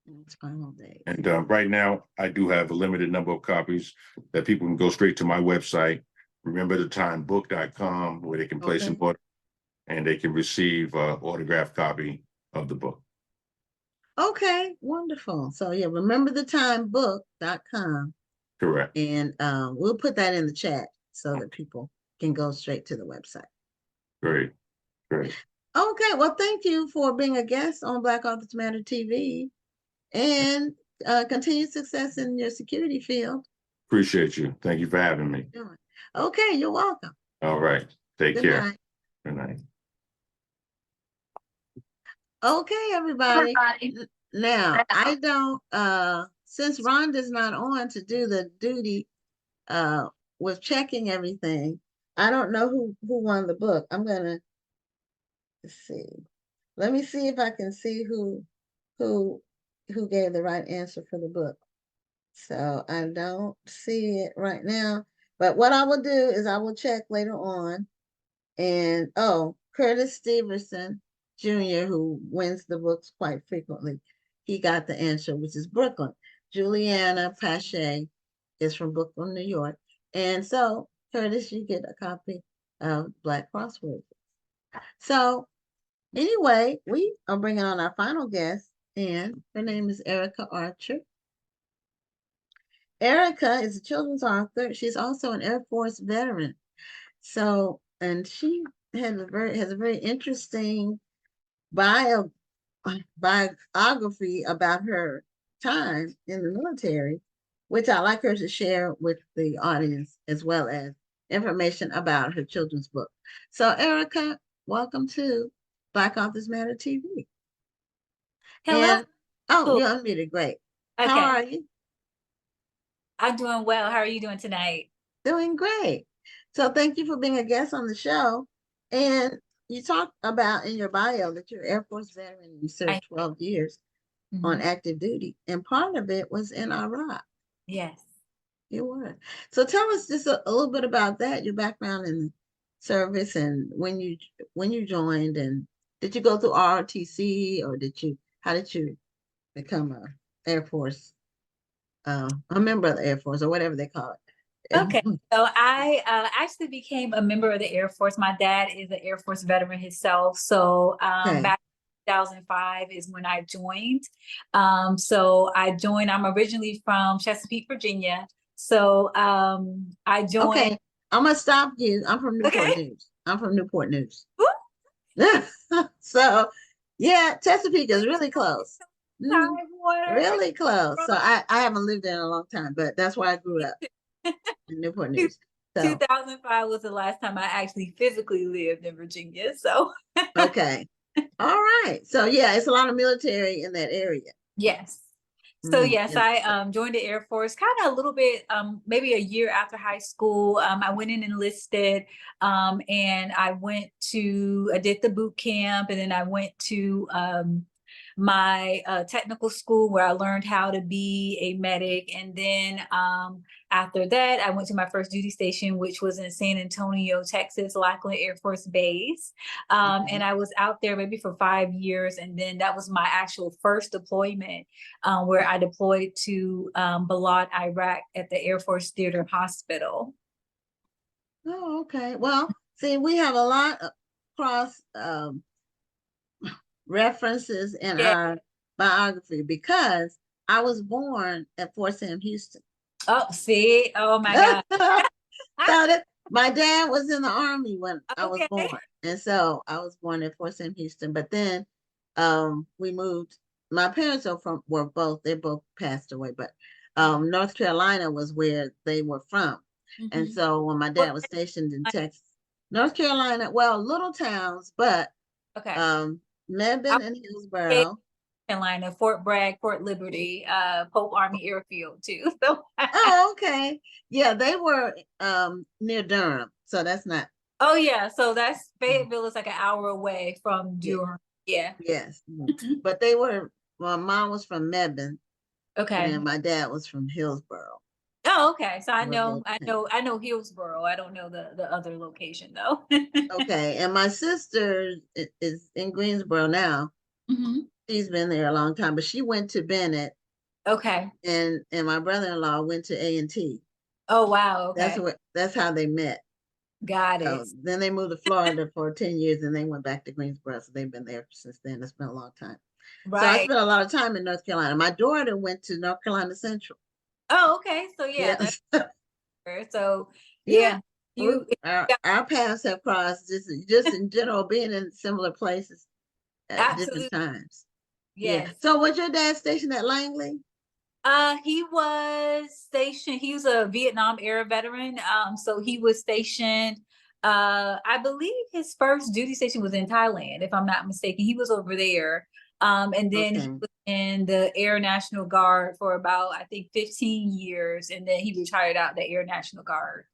S2: In his final days.
S6: And right now, I do have a limited number of copies that people can go straight to my website, rememberthetimebook.com, where they can place an order and they can receive an autographed copy of the book.
S2: Okay, wonderful. So yeah, rememberthetimebook.com.
S6: Correct.
S2: And we'll put that in the chat so that people can go straight to the website.
S6: Great. Great.
S2: Okay, well, thank you for being a guest on Black Authors Matter TV and continued success in your security field.
S6: Appreciate you. Thank you for having me.
S2: Okay, you're welcome.
S6: All right. Take
S2: Good
S6: care.
S2: night.
S6: Good night.
S2: Okay, everybody. Now, I don't, since Rhonda's not on to do the duty with checking everything, I don't know who won the book. I'm gonna see. Let me see if I can see who gave the right answer for the book. So I don't see it right now. But what I will do is I will check later on. And Curtis Stevenson Jr., who wins the books quite frequently, he got the answer, which is Brooklyn. Juliana Pache is from Brooklyn, New York. And so, Curtis, you get a copy of Black Crosswords. So, anyway, we are bringing on our final guest, and her name is Erika Archer. Erika is a children's author. She's also an Air Force veteran. So, and she has a very interesting biography about her time in the military, which I'd like her to share with the audience, as well as information about her children's book. So, Erika, welcome to Black Authors Matter TV.
S7: Hello.
S2: And, you're unmuted. Great.
S7: Okay.
S2: How are you?
S7: I'm doing well. How are you doing tonight?
S2: Doing great. So thank you for being a guest on the show. And you talked about in your bio that you're an Air Force veteran and you served 12 years on active duty. And part of it was in Iraq.
S7: Yes.
S2: You were. So tell us just a little bit about that, your background in the service and when you joined, and did you go through ROTC or how did you become a member of the Air Force or whatever they call it?
S7: Okay, so I actually became a member of the Air Force. My dad is an Air Force veteran himself. So back in 2005 is when I joined. So I joined, I'm originally from Chesapeake, Virginia. So I joined.
S2: Okay, I'm going to stop you. I'm from Newport News. I'm from Newport News. So yeah, Chesapeake is really close. Mhm.
S7: Tidewater.
S2: Really close. So I haven't lived there in a long time, but that's where I grew up in Newport News. So
S7: 2005 was the last time I actually physically lived in Virginia. So
S2: okay. All right. So yeah, it's a lot of military in that area.
S7: yes. So yes,
S2: And
S7: I joined the Air Force kind of a little bit, maybe a year after high school. I went in and enlisted, and I did the boot camp, and then I went to my technical school where I learned how to be a medic. And then after that, I went to my first duty station, which was in San Antonio, Texas, Lackland Air Force Base. And I was out there maybe for 5 years. And then that was my actual first deployment, where I deployed to Balad, Iraq at the Air Force Theater Hospital.
S2: oh, okay. Well, see, we have a lot of cross references in
S7: Yeah.
S2: our biography because I was born at Fort Sam Houston.
S7: Oh, see, oh my God.
S2: So my dad was in the Army when I was
S7: Okay.
S2: born. And so I was born at Fort Sam Houston. But then we moved. My parents they both passed away, but North Carolina was where they were from. And so when my dad was stationed in Texas, North Carolina, well, little towns, but
S7: Okay.
S2: Mebane and Hillsborough.
S7: Carolina, Fort Bragg, Fort Liberty, Pope Army Airfield too. So
S2: Oh, okay. Yeah, they were near Durham. So that's not.
S7: oh yeah, so that's Fayetteville is like an hour away from Durham. Yeah.
S2: Yes. But they were, my mom was from Mebane
S7: Okay.
S2: and my dad was from Hillsborough.
S7: Oh, okay. So I
S2: We're
S7: know
S2: both
S7: Hillsborough. I don't know the other location though.
S2: Okay. And my sister is in Greensboro now.
S7: Mhm.
S2: She's been there a long time, but she went to Bennett
S7: Okay.
S2: and my brother-in-law went to A&T.
S7: Oh wow. Okay.
S2: That's how they met.
S7: Got it.
S2: Then they moved to Florida for 10 years and they went back to Greensboro. So they've been there since then. It's been a long time. So I
S7: Right.
S2: spent a lot of time in North Carolina. My daughter went to North Carolina Central.
S7: Oh, okay. So yeah,
S2: Yes.
S7: that's so
S2: Yeah.
S7: yeah.
S2: Our paths have crossed just in general, being in similar places at different
S7: Absolutely.
S2: times.
S7: Yes.
S2: Yeah. So was your dad stationed at Langley?
S7: He was stationed, he was a Vietnam era veteran. So he was stationed, I believe his first duty station was in Thailand, if I'm not mistaken. He was over there. And then he was in the Air National Guard for about, I think, 15 years. And then he retired out the Air National Guard.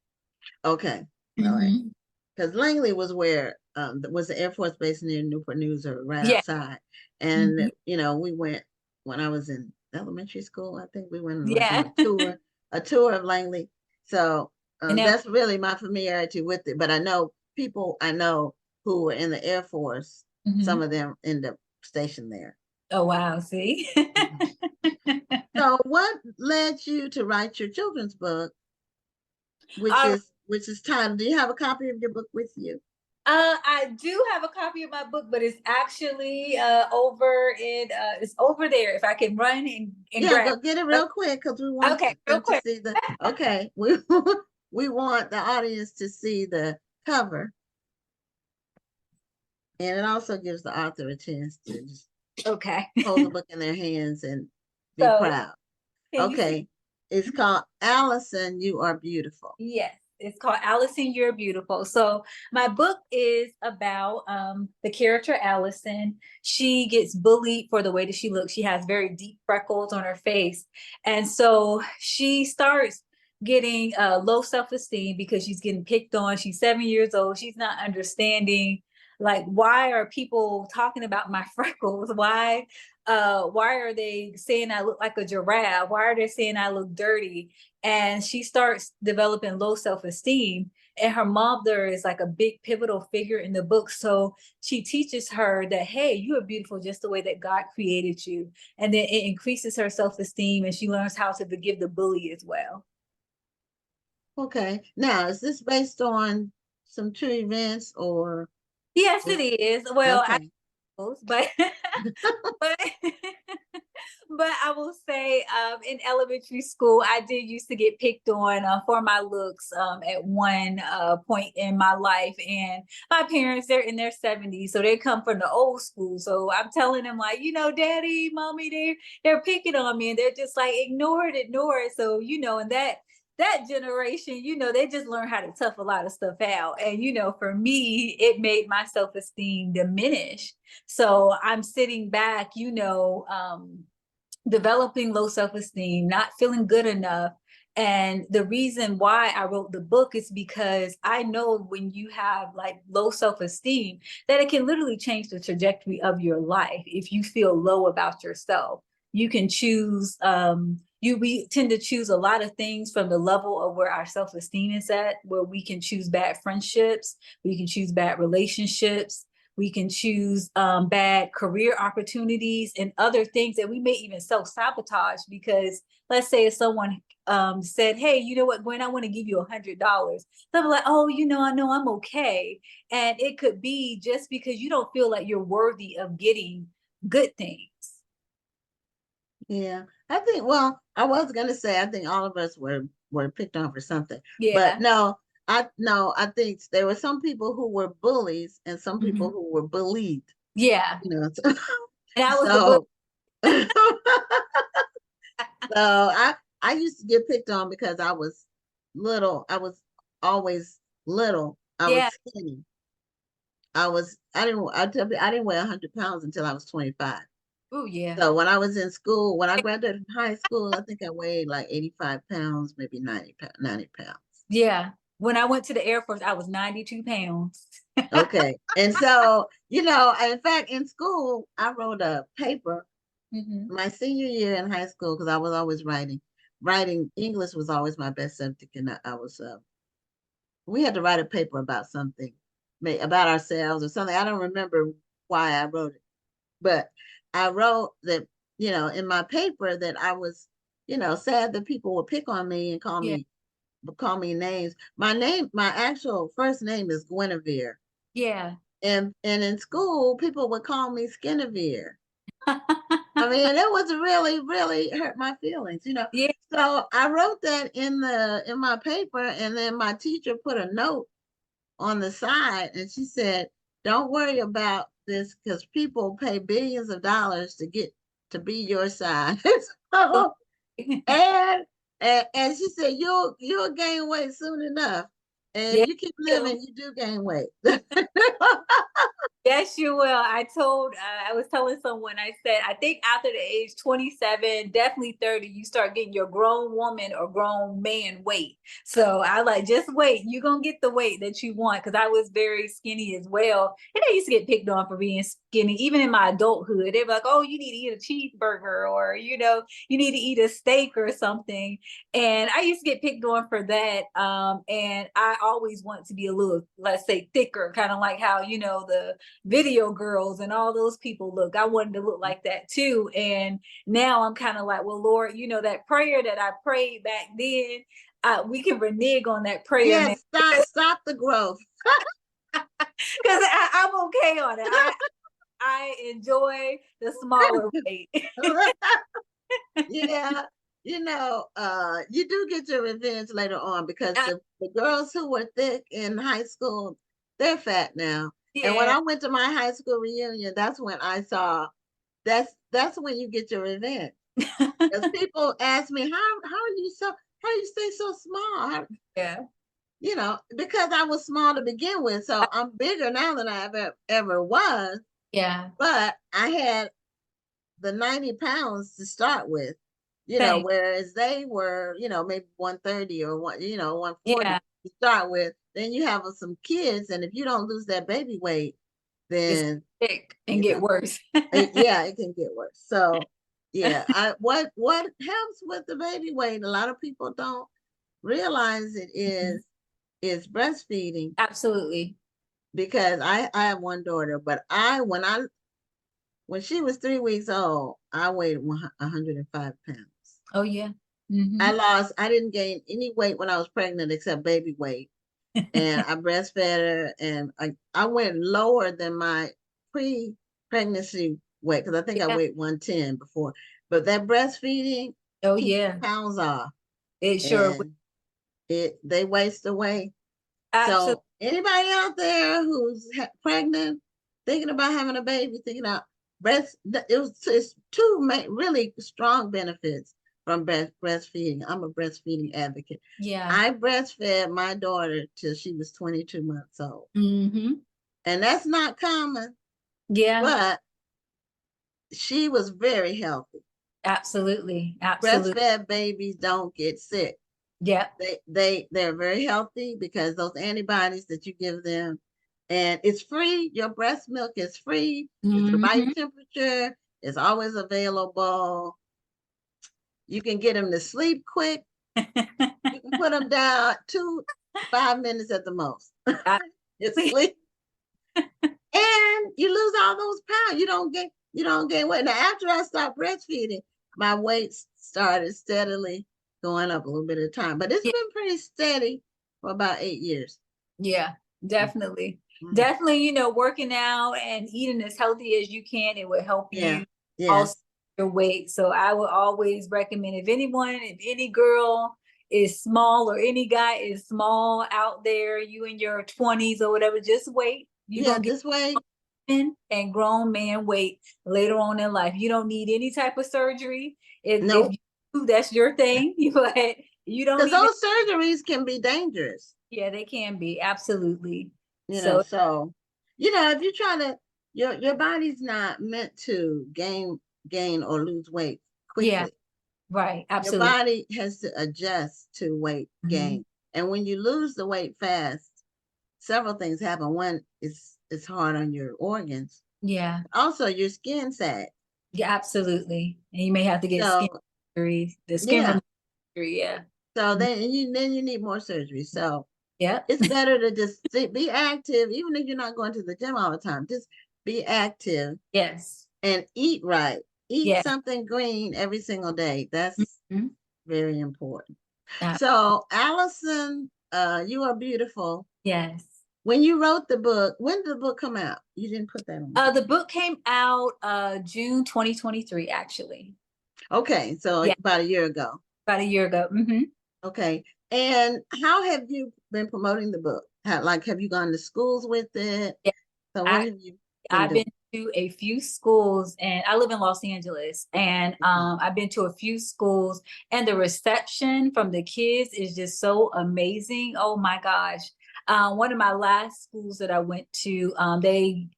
S2: Okay. All right. Because Langley was where was the Air Force Base near Newport News or right outside. And we went when I was in elementary school. I think we went on a tour of Langley. So that's really my familiarity with it. But I know people who were in the Air Force. Some of them end up stationed there.
S7: Oh wow! See.
S2: So what led you to write your children's book, which is titled? Do you have a copy of your book with you?
S7: I do have a copy of my book, but it's actually it's over there. If I can run and grab.
S2: Go get it real quick because we want them to see the. Okay, we want the audience to see the cover, and it also gives the author a chance to just hold the book in their hands and be proud. Okay, it's called Allison, You Are Beautiful.
S7: Yes. It's called Allison, You're Beautiful. So my book is about the character Allison. She gets bullied for the way that she looks. She has very deep freckles on her face. And so she starts getting low self-esteem because she's getting picked on. She's 7 years old. She's not understanding, like, why are people talking about my freckles? Why are they saying I look like a giraffe? Why are they saying I look dirty? And she starts developing low self-esteem. And her mother is like a big pivotal figure in the book. So she teaches her that, hey, you are beautiful just the way that God created you. And then it increases her self-esteem and she learns how to forgive the bully as well.
S2: Okay. Now, is this based on some true events or?
S7: Yes, it is. Well, but but but I will say, in elementary school, I did used to get picked on for my looks at one point in my life. And my parents, they're in their 70s, so they come from the old school. So I'm telling them, like, daddy, mommy, they're picking on me, and they're just like, ignore it. So, and that generation, they just learn how to tough a lot of stuff out. And, for me, it made my self-esteem diminish. So I'm sitting back, developing low self-esteem, not feeling good enough. And the reason why I wrote the book is because I know when you have like low self-esteem, that it can literally change the trajectory of your life. If you feel low about yourself, you can choose, we tend to choose a lot of things from the level of where our self-esteem is at, where we can choose bad friendships, we can choose bad relationships, we can choose bad career opportunities and other things that we may even self-sabotage. Because let's say if someone said, hey, you know what, Gwen, I want to give you $100. They'll be like, oh, I know I'm okay. And it could be just because you don't feel like you're worthy of getting good things.
S2: Yeah, I think, well, I was going to say, I think all of us were picked on for something.
S7: Yeah.
S2: But no, I think there were some people who were bullies and some people who were bullied.
S7: Yeah.
S2: And
S7: I was the
S2: bully. So I used to get picked on because I was little. I was always little. I was skinny. I didn't weigh 100 pounds until I was 25.
S7: Oh, yeah.
S2: So when I was in school, when I graduated from high school, I think I weighed like 85 pounds, maybe 90 pounds.
S7: Yeah. When I went to the Air Force, I was 92 pounds.
S2: Okay. And so, in fact, in school, I wrote a paper my senior year in high school, because I was always writing. Writing English was always my best subject. And we had to write a paper about something, about ourselves or something. I don't remember why I wrote it, but I wrote that, in my paper that I was, sad that people would pick on me and call me names. My actual first name is Guinevere.
S7: Yeah.
S2: And in school, people would call me Skinevere. I mean, it was really, really hurt my feelings,
S7: Yeah.
S2: So I wrote that in my paper, and then my teacher put a note on the side, and she said, "Don't worry about this, because people pay billions of dollars to get to be your size." So, and she said, "You'll gain weight soon enough, and if you keep living, you do gain weight."
S7: Yes, you will. I was telling someone, I said, I think after the age 27, definitely 30, you start getting your grown woman or grown man weight. So I like, just wait, you're going to get the weight that you want. Cause I was very skinny as well. And I used to get picked on for being skinny, even in my adulthood. They'd be like, oh, you need to eat a cheeseburger, or, you need to eat a steak or something. And I used to get picked on for that. And I always want to be a little, let's say, thicker, kind of like how, the video girls and all those people look. I wanted to look like that too. And now I'm kind of like, well, Lord, that prayer that I prayed back then, we can renege on that prayer.
S2: Yes, stop the growth.
S7: Because I'm okay on it. I enjoy the smaller weight.
S2: Yeah, you do get your revenge later on, because the girls who were thick in high school, they're fat now. Yeah. And when I went to my high school reunion, that's when I saw that's when you get your revenge. Because people ask me, how you stay so small? Because I was small to begin with. So I'm bigger now than I ever was.
S7: Yeah.
S2: But I had the 90 pounds to start with, whereas they were, maybe 130 or 140 to start with. Then you have some kids, and if you don't lose that baby weight, then
S7: it can get worse.
S2: Yeah, it can get worse. So yeah, what helps with the baby weight, a lot of people don't realize it is breastfeeding.
S7: Absolutely.
S2: Because I have one daughter, but when she was 3 weeks old, I weighed 105 pounds.
S7: Oh yeah.
S2: I didn't gain any weight when I was pregnant except baby weight. And I breastfed her, and I went lower than my pre-pregnancy weight, because I think I
S7: Yeah.
S2: weighed 110 before. But that breastfeeding
S7: Oh
S2: keeps
S7: yeah,
S2: pounds off,
S7: it sure would.
S2: and they waste away.
S7: Absolutely.
S2: So anybody out there who's pregnant, thinking about having a baby, thinking about it's two really strong benefits from breastfeeding. I'm a breastfeeding advocate.
S7: Yeah.
S2: I breastfed my daughter till she was 22 months old.
S7: Mm-hmm.
S2: And that's not common,
S7: Yeah,
S2: but she was very healthy.
S7: absolutely. Absolutely.
S2: Breastfed babies don't get sick.
S7: Yeah.
S2: They're very healthy because those antibodies that you give them, and it's free. Your breast milk is free. It's the right
S7: Mm-hmm.
S2: temperature. It's always available. You can get them to sleep quick. You can put them down 5 minutes at the most. It's sleep. And you lose all those pounds. You don't gain weight. Now, after I stopped breastfeeding, my weight started steadily going up a little bit at a time, but it's
S7: Yeah.
S2: been pretty steady for about 8 years.
S7: Yeah, definitely.
S2: Mhm.
S7: Definitely, working out and eating as healthy as you can, it would help
S2: Yeah.
S7: you
S2: Yes.
S7: also your weight. So I would always recommend if any girl is small or any guy is small out there, you in your 20s or whatever, just wait. You're
S2: Yeah,
S7: gonna get
S2: this way.
S7: and grown man weight later on in life. You don't need any type of surgery.
S2: Nope.
S7: If that's your thing, you don't
S2: Because
S7: even.
S2: those surgeries can be dangerous.
S7: Yeah, they can be, absolutely.
S2: So if you're trying to, your body's not meant to gain or lose weight quickly.
S7: Yeah, right,
S2: Your
S7: absolutely.
S2: body has to adjust to weight gain. And when you lose the weight fast, several things happen. One is it's hard on your organs.
S7: Yeah,
S2: Also, your skin sags.
S7: yeah, absolutely. And you may have to get
S2: So
S7: skin surgery, the skin removal surgery, yeah.
S2: so then you need more surgery. So
S7: Yeah,
S2: it's better to just be active, even if you're not going to the gym all the time. Just be active
S7: yes,
S2: and eat right. Eat
S7: yeah.
S2: something green every single day. That's
S7: Mhm.
S2: very important.
S7: Uh,
S2: So, Allison, you are beautiful.
S7: yes.
S2: When you wrote the book, when did the book come out? You didn't put that on.
S7: The book came out June 2023, actually.
S2: Okay, so
S7: Yeah,
S2: about a year ago.
S7: about a year ago. Mm-hmm.
S2: Okay. And how have you been promoting the book? Have you gone to schools with it?
S7: Yeah,
S2: So what have you been
S7: I've
S2: doing?
S7: been to a few schools, and I live in Los Angeles, and I've been to a few schools, and the reception from the kids is just so amazing. Oh my gosh. One of my last schools that I went to, they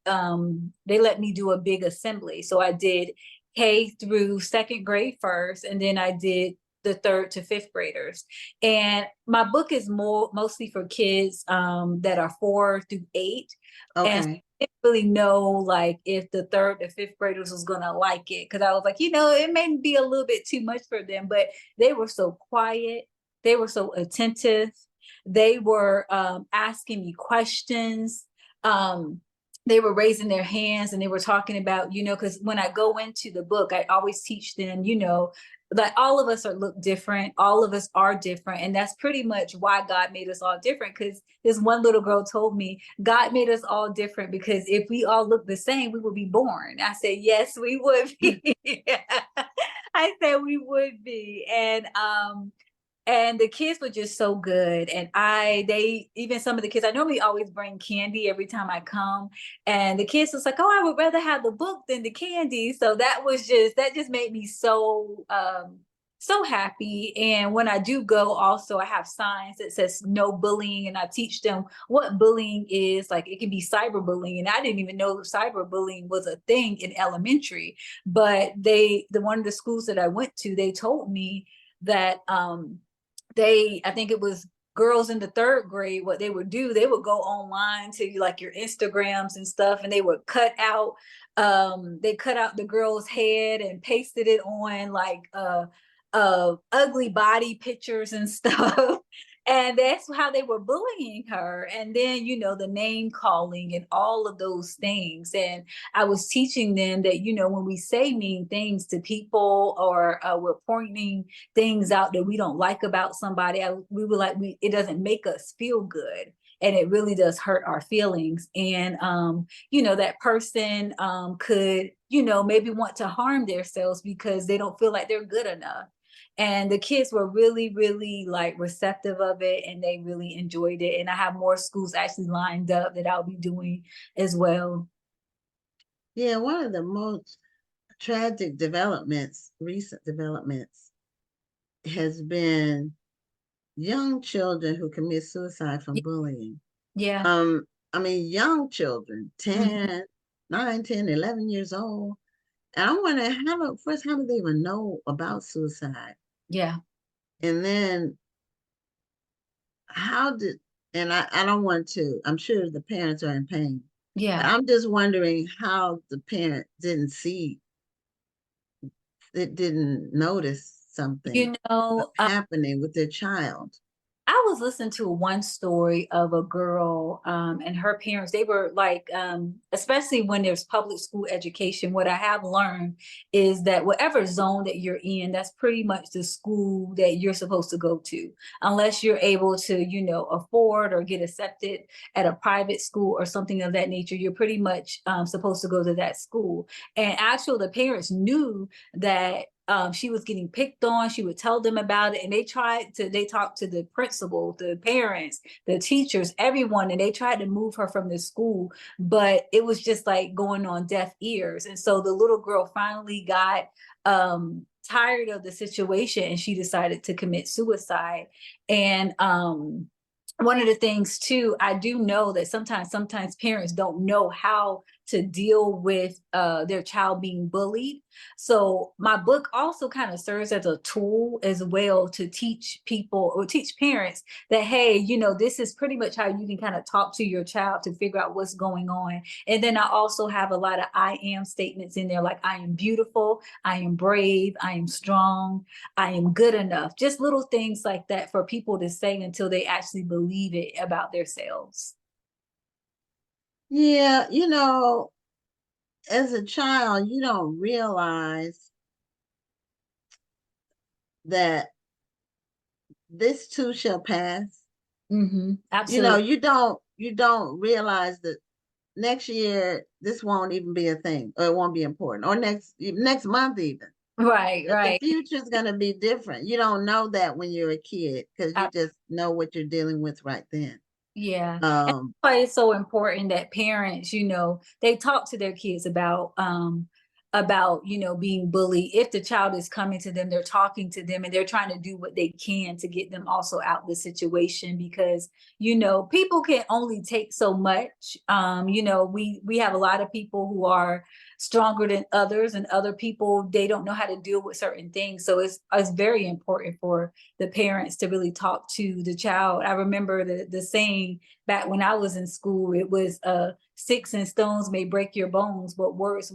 S7: let me do a big assembly. So I did K through second grade first, and then I did the third to fifth graders. And my book is mostly for kids that are 4 through 8. And
S2: Okay.
S7: didn't really know like if the third or fifth graders was gonna like it, because I was like, it may be a little bit too much for them, but they were so quiet, they were so attentive, they were asking me questions, they were raising their hands, and they were talking about, because when I go into the book, I always teach them, like all of us look different, all of us are different, and that's pretty much why God made us all different. Because this one little girl told me God made us all different because if we all look the same, we would be born. I said, yes, we would be. I said we would be. And the kids were just so good. And even some of the kids, I normally always bring candy every time I come. And the kids was like, oh, I would rather have the book than the candy. So that just made me so, so happy. And when I do go, also, I have signs that says no bullying. And I teach them what bullying is. Like it can be cyberbullying. And I didn't even know cyberbullying was a thing in elementary. But one of the schools that I went to, they told me that, I think it was girls in the third grade, what they would do, they would go online to like your Instagrams and stuff, and they would cut out the girl's head and pasted it on like ugly body pictures and stuff. And that's how they were bullying her. And then, the name calling and all of those things. And I was teaching them that, when we say mean things to people, or we're pointing things out that we don't like about somebody, it doesn't make us feel good. and it really does hurt our feelings. And that person could, maybe want to harm themselves because they don't feel like they're good enough. And the kids were really, really like receptive of it, and they really enjoyed it. And I have more schools actually lined up that I'll be doing as well.
S2: Yeah, one of the most tragic developments, recent developments, has been young children who commit suicide from bullying.
S7: Yeah.
S2: I mean, young children, 10, 9, 10, 11 years old. And I'm wondering how do they even know about suicide?
S7: Yeah.
S2: And then and I don't want to, I'm sure the parents are in pain.
S7: Yeah.
S2: But I'm just wondering how the parent didn't notice something happening with their child.
S7: I was listening to one story of a girl and her parents. They were like, especially when there's public school education, what I have learned is that whatever zone that you're in, that's pretty much the school that you're supposed to go to, unless you're able to, afford or get accepted at a private school or something of that nature. You're pretty much supposed to go to that school. And actually, the parents knew that she was getting picked on. She would tell them about it, and they talked to the principal, the parents, the teachers, everyone, and they tried to move her from the school, but it was just like going on deaf ears. And so the little girl finally got tired of the situation, and she decided to commit suicide. And one of the things too, I do know that sometimes parents don't know how to deal with their child being bullied. So my book also kind of serves as a tool as well to teach people or teach parents that, hey, this is pretty much how you can kind of talk to your child to figure out what's going on. And then I also have a lot of I am statements in there, like I am beautiful, I am brave, I am strong, I am good enough. Just little things like that for people to say until they actually believe it about themselves.
S2: Yeah, as a child, you don't realize that this too shall pass.
S7: Absolutely.
S2: You don't realize that next year this won't even be a thing, or it won't be important, or next month even.
S7: Right.
S2: The future is going to be different. You don't know that when you're a kid because you just know what you're dealing with right then.
S7: Yeah. That's why it's so important that parents, they talk to their kids about being bullied. If the child is coming to them, they're talking to them, and they're trying to do what they can to get them also out of the situation, because people can only take so much. We have a lot of people who are stronger than others, and other people, they don't know how to deal with certain things. So it's very important for the parents to really talk to the child. I remember the saying back when I was in school, it was sticks and stones may break your bones, but words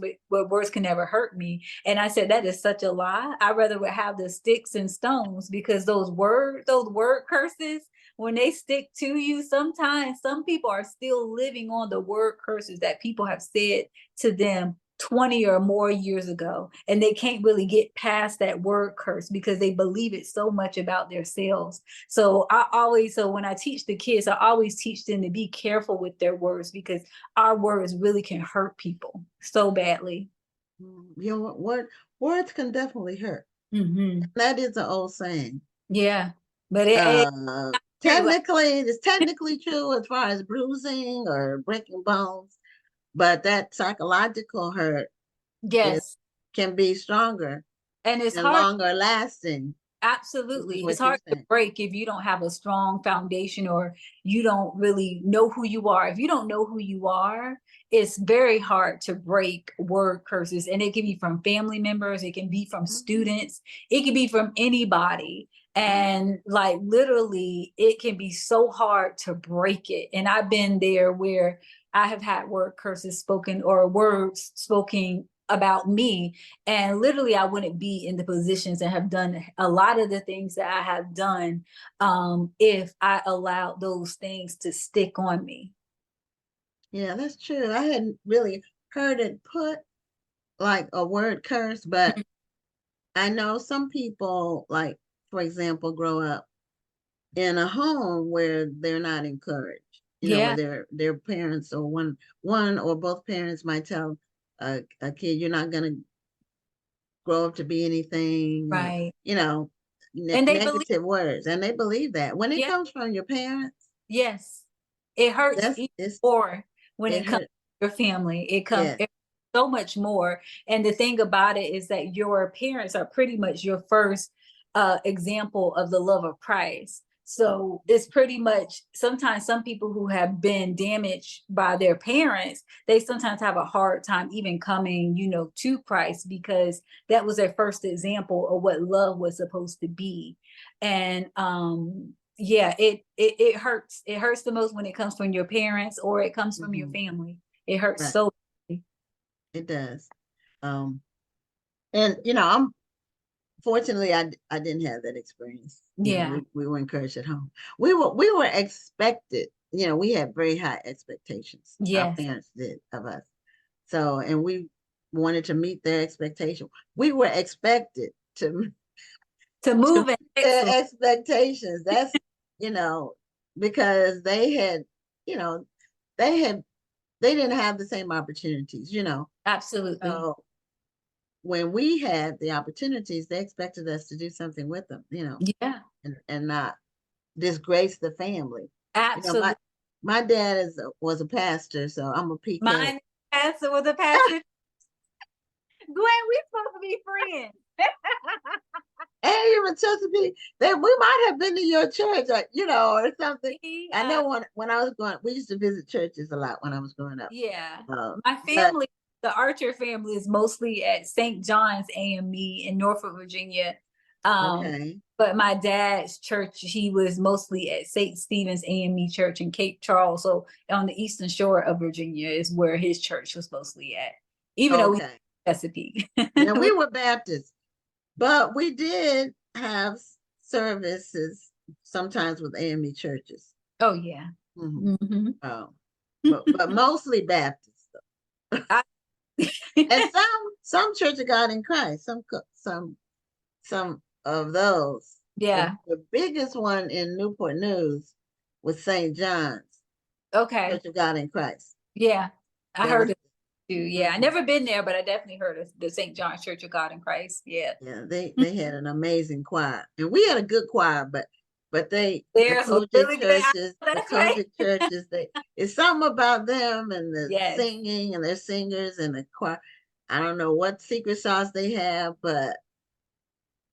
S7: can never hurt me. And I said, that is such a lie. I rather would have the sticks and stones, because those word curses, when they stick to you, sometimes some people are still living on the word curses that people have said to them 20 or more years ago, and they can't really get past that word curse because they believe it so much about themselves. So when I teach the kids, I always teach them to be careful with their words, because our words really can hurt people so badly.
S2: Words can definitely hurt. That is an old saying.
S7: Yeah, but
S2: it's technically true as far as bruising or breaking bones, but that psychological hurt, can be stronger,
S7: and it's
S2: and longer lasting.
S7: Absolutely. It's hard to break if you don't have a strong foundation, or you don't really know who you are. If you don't know who you are, it's very hard to break word curses. And it can be from family members, it can be from students, it can be from anybody. And like literally, it can be so hard to break it. And I've been there where I have had word curses spoken, or words spoken about me, and literally I wouldn't be in the positions and have done a lot of the things that I have done if I allowed those things to stick on me.
S2: Yeah, that's true. I hadn't really heard it put like a word curse, but I know some people, like, for example, grow up in a home where they're not encouraged. you know,
S7: Yeah.
S2: where their parents or one or both parents might tell a kid, you're not going to grow up to be anything, or,
S7: Right.
S2: you know,
S7: And they believe,
S2: negative words, and they believe that when it
S7: yeah,
S2: comes from your parents,
S7: yes, it hurts
S2: that's
S7: even
S2: it's
S7: more when
S2: it
S7: it comes
S2: hurt.
S7: to your family.
S2: Yeah.
S7: It so much more. And the thing about it is that your parents are pretty much your first example of the love of Christ. So it's pretty much, sometimes some people who have been damaged by their parents, they sometimes have a hard time even coming, you know, to Christ, because that was their first example of what love was supposed to be. And yeah, it hurts. It hurts the most when it comes from your parents or it comes from your family. It hurts
S2: Right.
S7: so.
S2: It does. And you know, I'm fortunately I didn't have that experience. You know,
S7: Yeah.
S2: we were encouraged at home. We were expected, you know, we had very high expectations. Our
S7: Yes.
S2: parents did of us. So, and we wanted to meet their expectation. We were expected to
S7: Move
S2: meet
S7: and
S2: their expectations. That's, you know, because they had, you know, they didn't have the same opportunities, you know.
S7: absolutely.
S2: So when we had the opportunities, they expected us to do something with them, you know,
S7: Yeah,
S2: and not disgrace the family. You know,
S7: absolutely.
S2: my dad was a pastor, so I'm a PK.
S7: Mine pastor was a pastor. Gwen, we supposed to be friends.
S2: And even Chesapeake, that we might have been to your church, or, you know, or something. I know when I was going, we used to visit churches a lot when I was growing up.
S7: Yeah. My
S2: But
S7: family, the Archer family, is mostly at St. John's AME in Norfolk, Virginia.
S2: okay,
S7: But my dad's church, he was mostly at St. Stephen's AME Church in Cape Charles. So on the eastern shore of Virginia is where his church was mostly at, even though we
S2: okay.
S7: Chesapeake.
S2: Yeah, we were Baptists, but we did have services sometimes with AME churches.
S7: Oh yeah.
S2: Mhm.
S7: Mhm.
S2: Oh, but mostly Baptists, though. And some Church of God in Christ, some of those.
S7: Yeah.
S2: The biggest one in Newport News was St. John's
S7: Okay.
S2: Church of God in Christ.
S7: Yeah. I
S2: That
S7: heard
S2: was
S7: it too. Yeah. I never been there, but I definitely heard of the St. John's Church of God in Christ. Yeah.
S2: Yeah, they had an amazing choir, and we had a good choir, but the
S7: There's a really good. That's right.
S2: Kojic churches, it's something about them and the
S7: Yes.
S2: singing and their singers and the choir. I don't know what secret sauce they have, but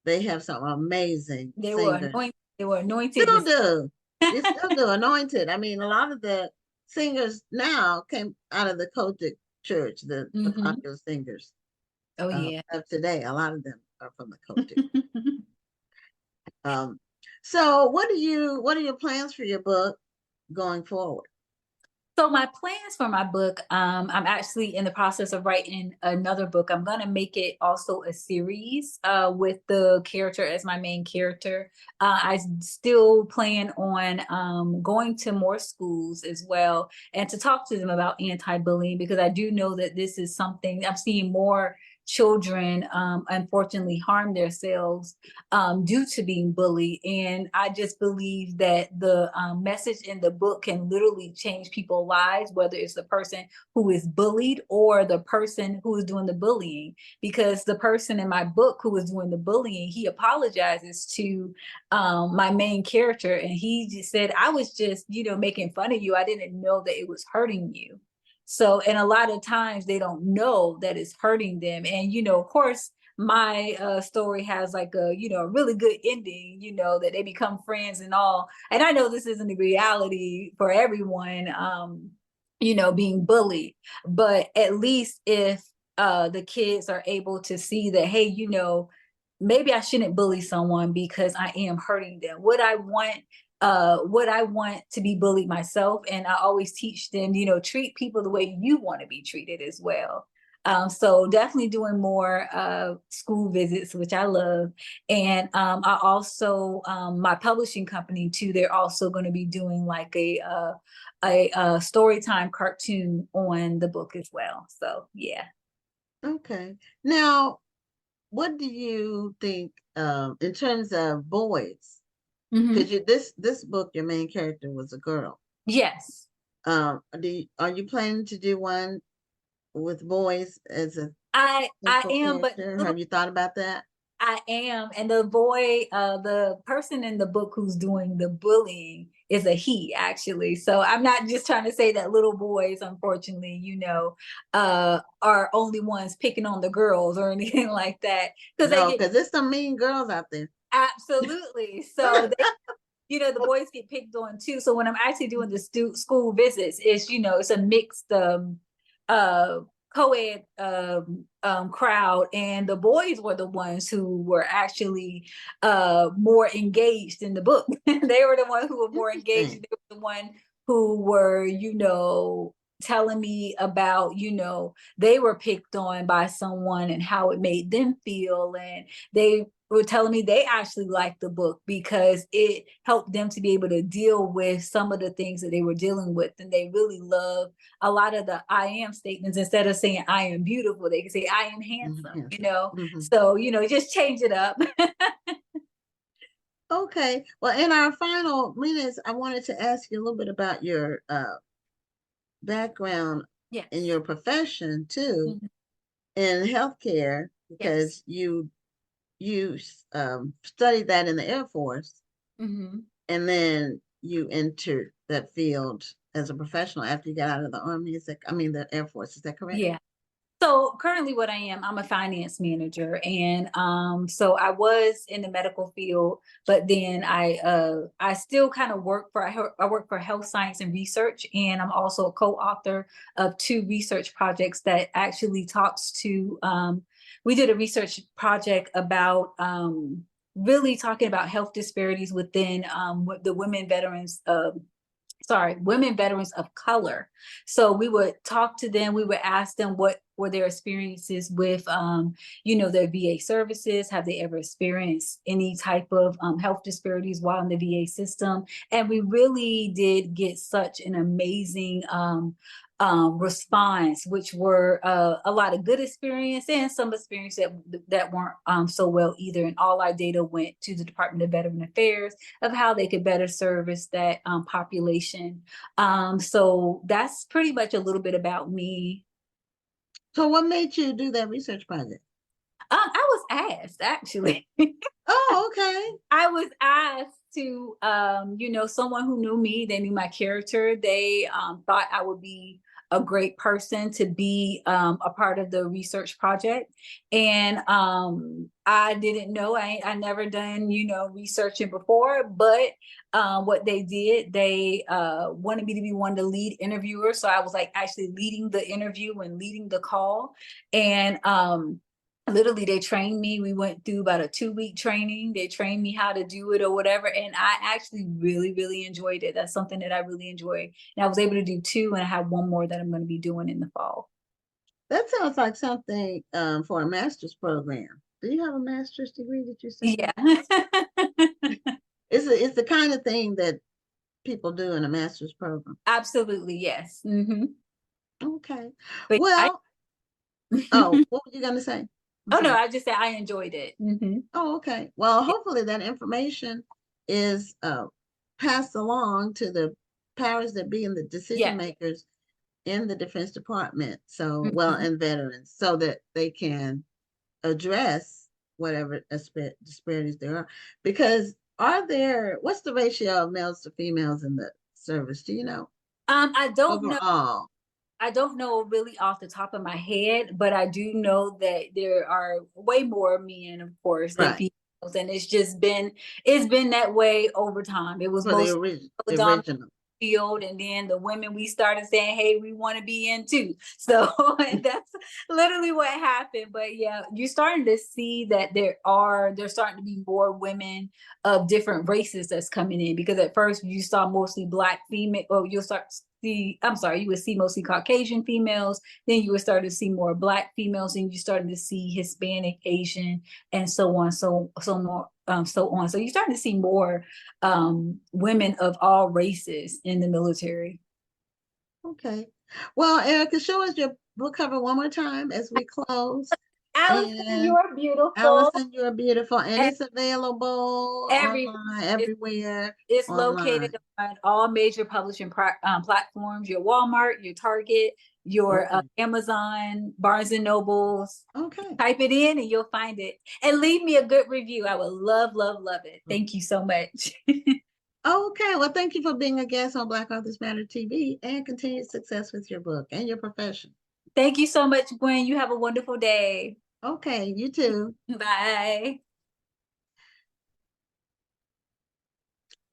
S2: they have some amazing
S7: They were
S2: singers.
S7: anointed. They were anointed.
S2: Still do. They still do anointed. I mean, a lot of the singers now came out of the Kojic church, the popular singers
S7: Oh yeah.
S2: of today. A lot of them are from the Kojic. So what are your plans for your book going forward?
S7: So my plans for my book, I'm actually in the process of writing another book. I'm gonna make it also a series with the character as my main character. I still plan on going to more schools as well and to talk to them about anti-bullying, because I do know that this is something I'm seeing more children unfortunately harm themselves due to being bullied. And I just believe that the message in the book can literally change people's lives, whether it's the person who is bullied or the person who is doing the bullying. Because the person in my book who is doing the bullying, he apologizes to my main character, and he just said, I was just, making fun of you. I didn't know that it was hurting you. So, and a lot of times they don't know that it's hurting them. And, of course, my story has like a really good ending, that they become friends and all. And I know this isn't the reality for everyone, being bullied, but at least if the kids are able to see that, hey, maybe I shouldn't bully someone because I am hurting them. Would I want to be bullied myself? And I always teach them, treat people the way you want to be treated as well. So definitely doing more school visits, which I love. And I also, my publishing company too, they're also going to be doing like a story time cartoon on the book as well. So yeah.
S2: Okay. Now, what do you think in terms of boys? Because this book, your main character was a girl.
S7: Yes.
S2: Are you planning to do one with boys as a
S7: I
S2: central
S7: am, but
S2: character? Have you thought about that?
S7: I am. And the boy, the person in the book who's doing the bullying is a he, actually. So I'm not just trying to say that little boys, unfortunately, are only ones picking on the girls or anything like that. Because
S2: No, because there's some mean girls out there.
S7: absolutely. So the boys get picked on too. So when I'm actually doing the school visits, it's a mixed co-ed crowd, and the boys were the ones who were actually more engaged in the book. They were the ones who were more engaged. They were the one who were, telling me about, they were picked on by someone and how it made them feel. And they were telling me they actually liked the book because it helped them to be able to deal with some of the things that they were dealing with. And they really love a lot of the I am statements. Instead of saying I am beautiful, they can say I am handsome, So, just change it up.
S2: Okay. Well, in our final minutes, I wanted to ask you a little bit about your background in your profession too, in healthcare, because you studied that in the Air Force, and then you entered that field as a professional after you got out of the Army. The Air Force, is that correct?
S7: Yeah. So currently what I'm a finance manager. And so I was in the medical field, but then I still kind of work for health science and research. And I'm also a co-author of 2 research projects that actually talks to, we did a research project about really talking about health disparities within the women veterans of color. So we would talk to them, we would ask them what were their experiences with, their VA services. Have they ever experienced any type of health disparities while in the VA system? And we really did get such an amazing response, which were a lot of good experience and some experience that weren't so well either. And all our data went to the Department of Veteran Affairs of how they could better service that population. So that's pretty much a little bit about me.
S2: So what made you do that research project?
S7: I was asked, actually.
S2: Oh, okay.
S7: I was asked to, someone who knew me, they knew my character. They thought I would be a great person to be a part of the research project. And I didn't know, I never done, researching before, but what they did, they wanted me to be one of the lead interviewers. So I was like actually leading the interview and leading the call. And literally they trained me. We went through about a 2-week training. They trained me how to do it or whatever. And I actually really, really enjoyed it. That's something that I really enjoy. And I was able to do 2, and I have 1 more that I'm going to be doing in the fall.
S2: That sounds like something for a master's program. Do you have a master's degree that you said?
S7: Yeah.
S2: It's the kind of thing that people do in a master's program.
S7: Absolutely, yes.
S2: Okay.
S7: But
S2: well, what were you going to say?
S7: No, I just said I enjoyed it.
S2: Oh, okay. Well, hopefully that information is passed along to the powers that be and the decision makers in the Defense Department. So, and veterans, so that they can address whatever disparities there are. Because what's the ratio of males to females in the service? Do you know?
S7: I don't
S2: Overall.
S7: know. I don't know really off the top of my head, but I do know that there are way more men, of course, than females, and it's been that way over time. It was
S2: the original
S7: field, and then the women, we started saying, hey, we want to be in too. So that's literally what happened. But yeah, you're starting to see that there's starting to be more women of different races that's coming in, because at first you saw mostly Black female, or you would see mostly Caucasian females, then you would start to see more Black females, and you started to see Hispanic, Asian, and so on, so on. So you're starting to see more women of all races in the military.
S2: Okay. Well, Erika, show us your book cover one more time as we close.
S7: Allison,
S2: And
S7: you are beautiful.
S2: Allison, you're beautiful. And
S7: And
S2: it's available online, everywhere.
S7: It's
S2: online.
S7: located on all major publishing platforms, your Walmart, your Target, your
S2: Okay.
S7: Amazon, Barnes and Nobles.
S2: Okay.
S7: Type it in and you'll find it. And leave me a good review. I would love, love, love it. Thank you so much.
S2: Okay. Well, thank you for being a guest on Black Authors Matter TV, and continued success with your book and your profession.
S7: Thank you so much, Gwen. You have a wonderful day.
S2: Okay. You too.
S7: Bye.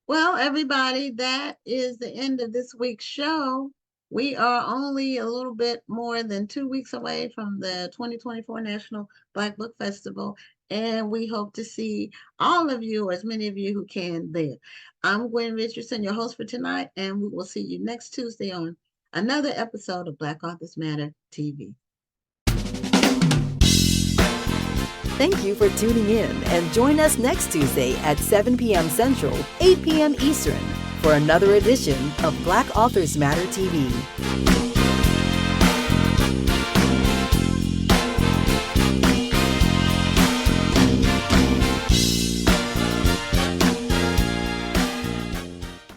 S2: Well, everybody, that is the end of this week's show. We are only a little bit more than 2 weeks away from the 2024 National Black Book Festival, and we hope to see all of you, or as many of you who can, there. I'm Gwen Richardson, your host for tonight, and we will see you next Tuesday on another episode of Black Authors Matter TV.
S1: Thank you for tuning in, and join us next Tuesday at 7 p.m. Central, 8 p.m. Eastern for another edition of Black Authors Matter TV.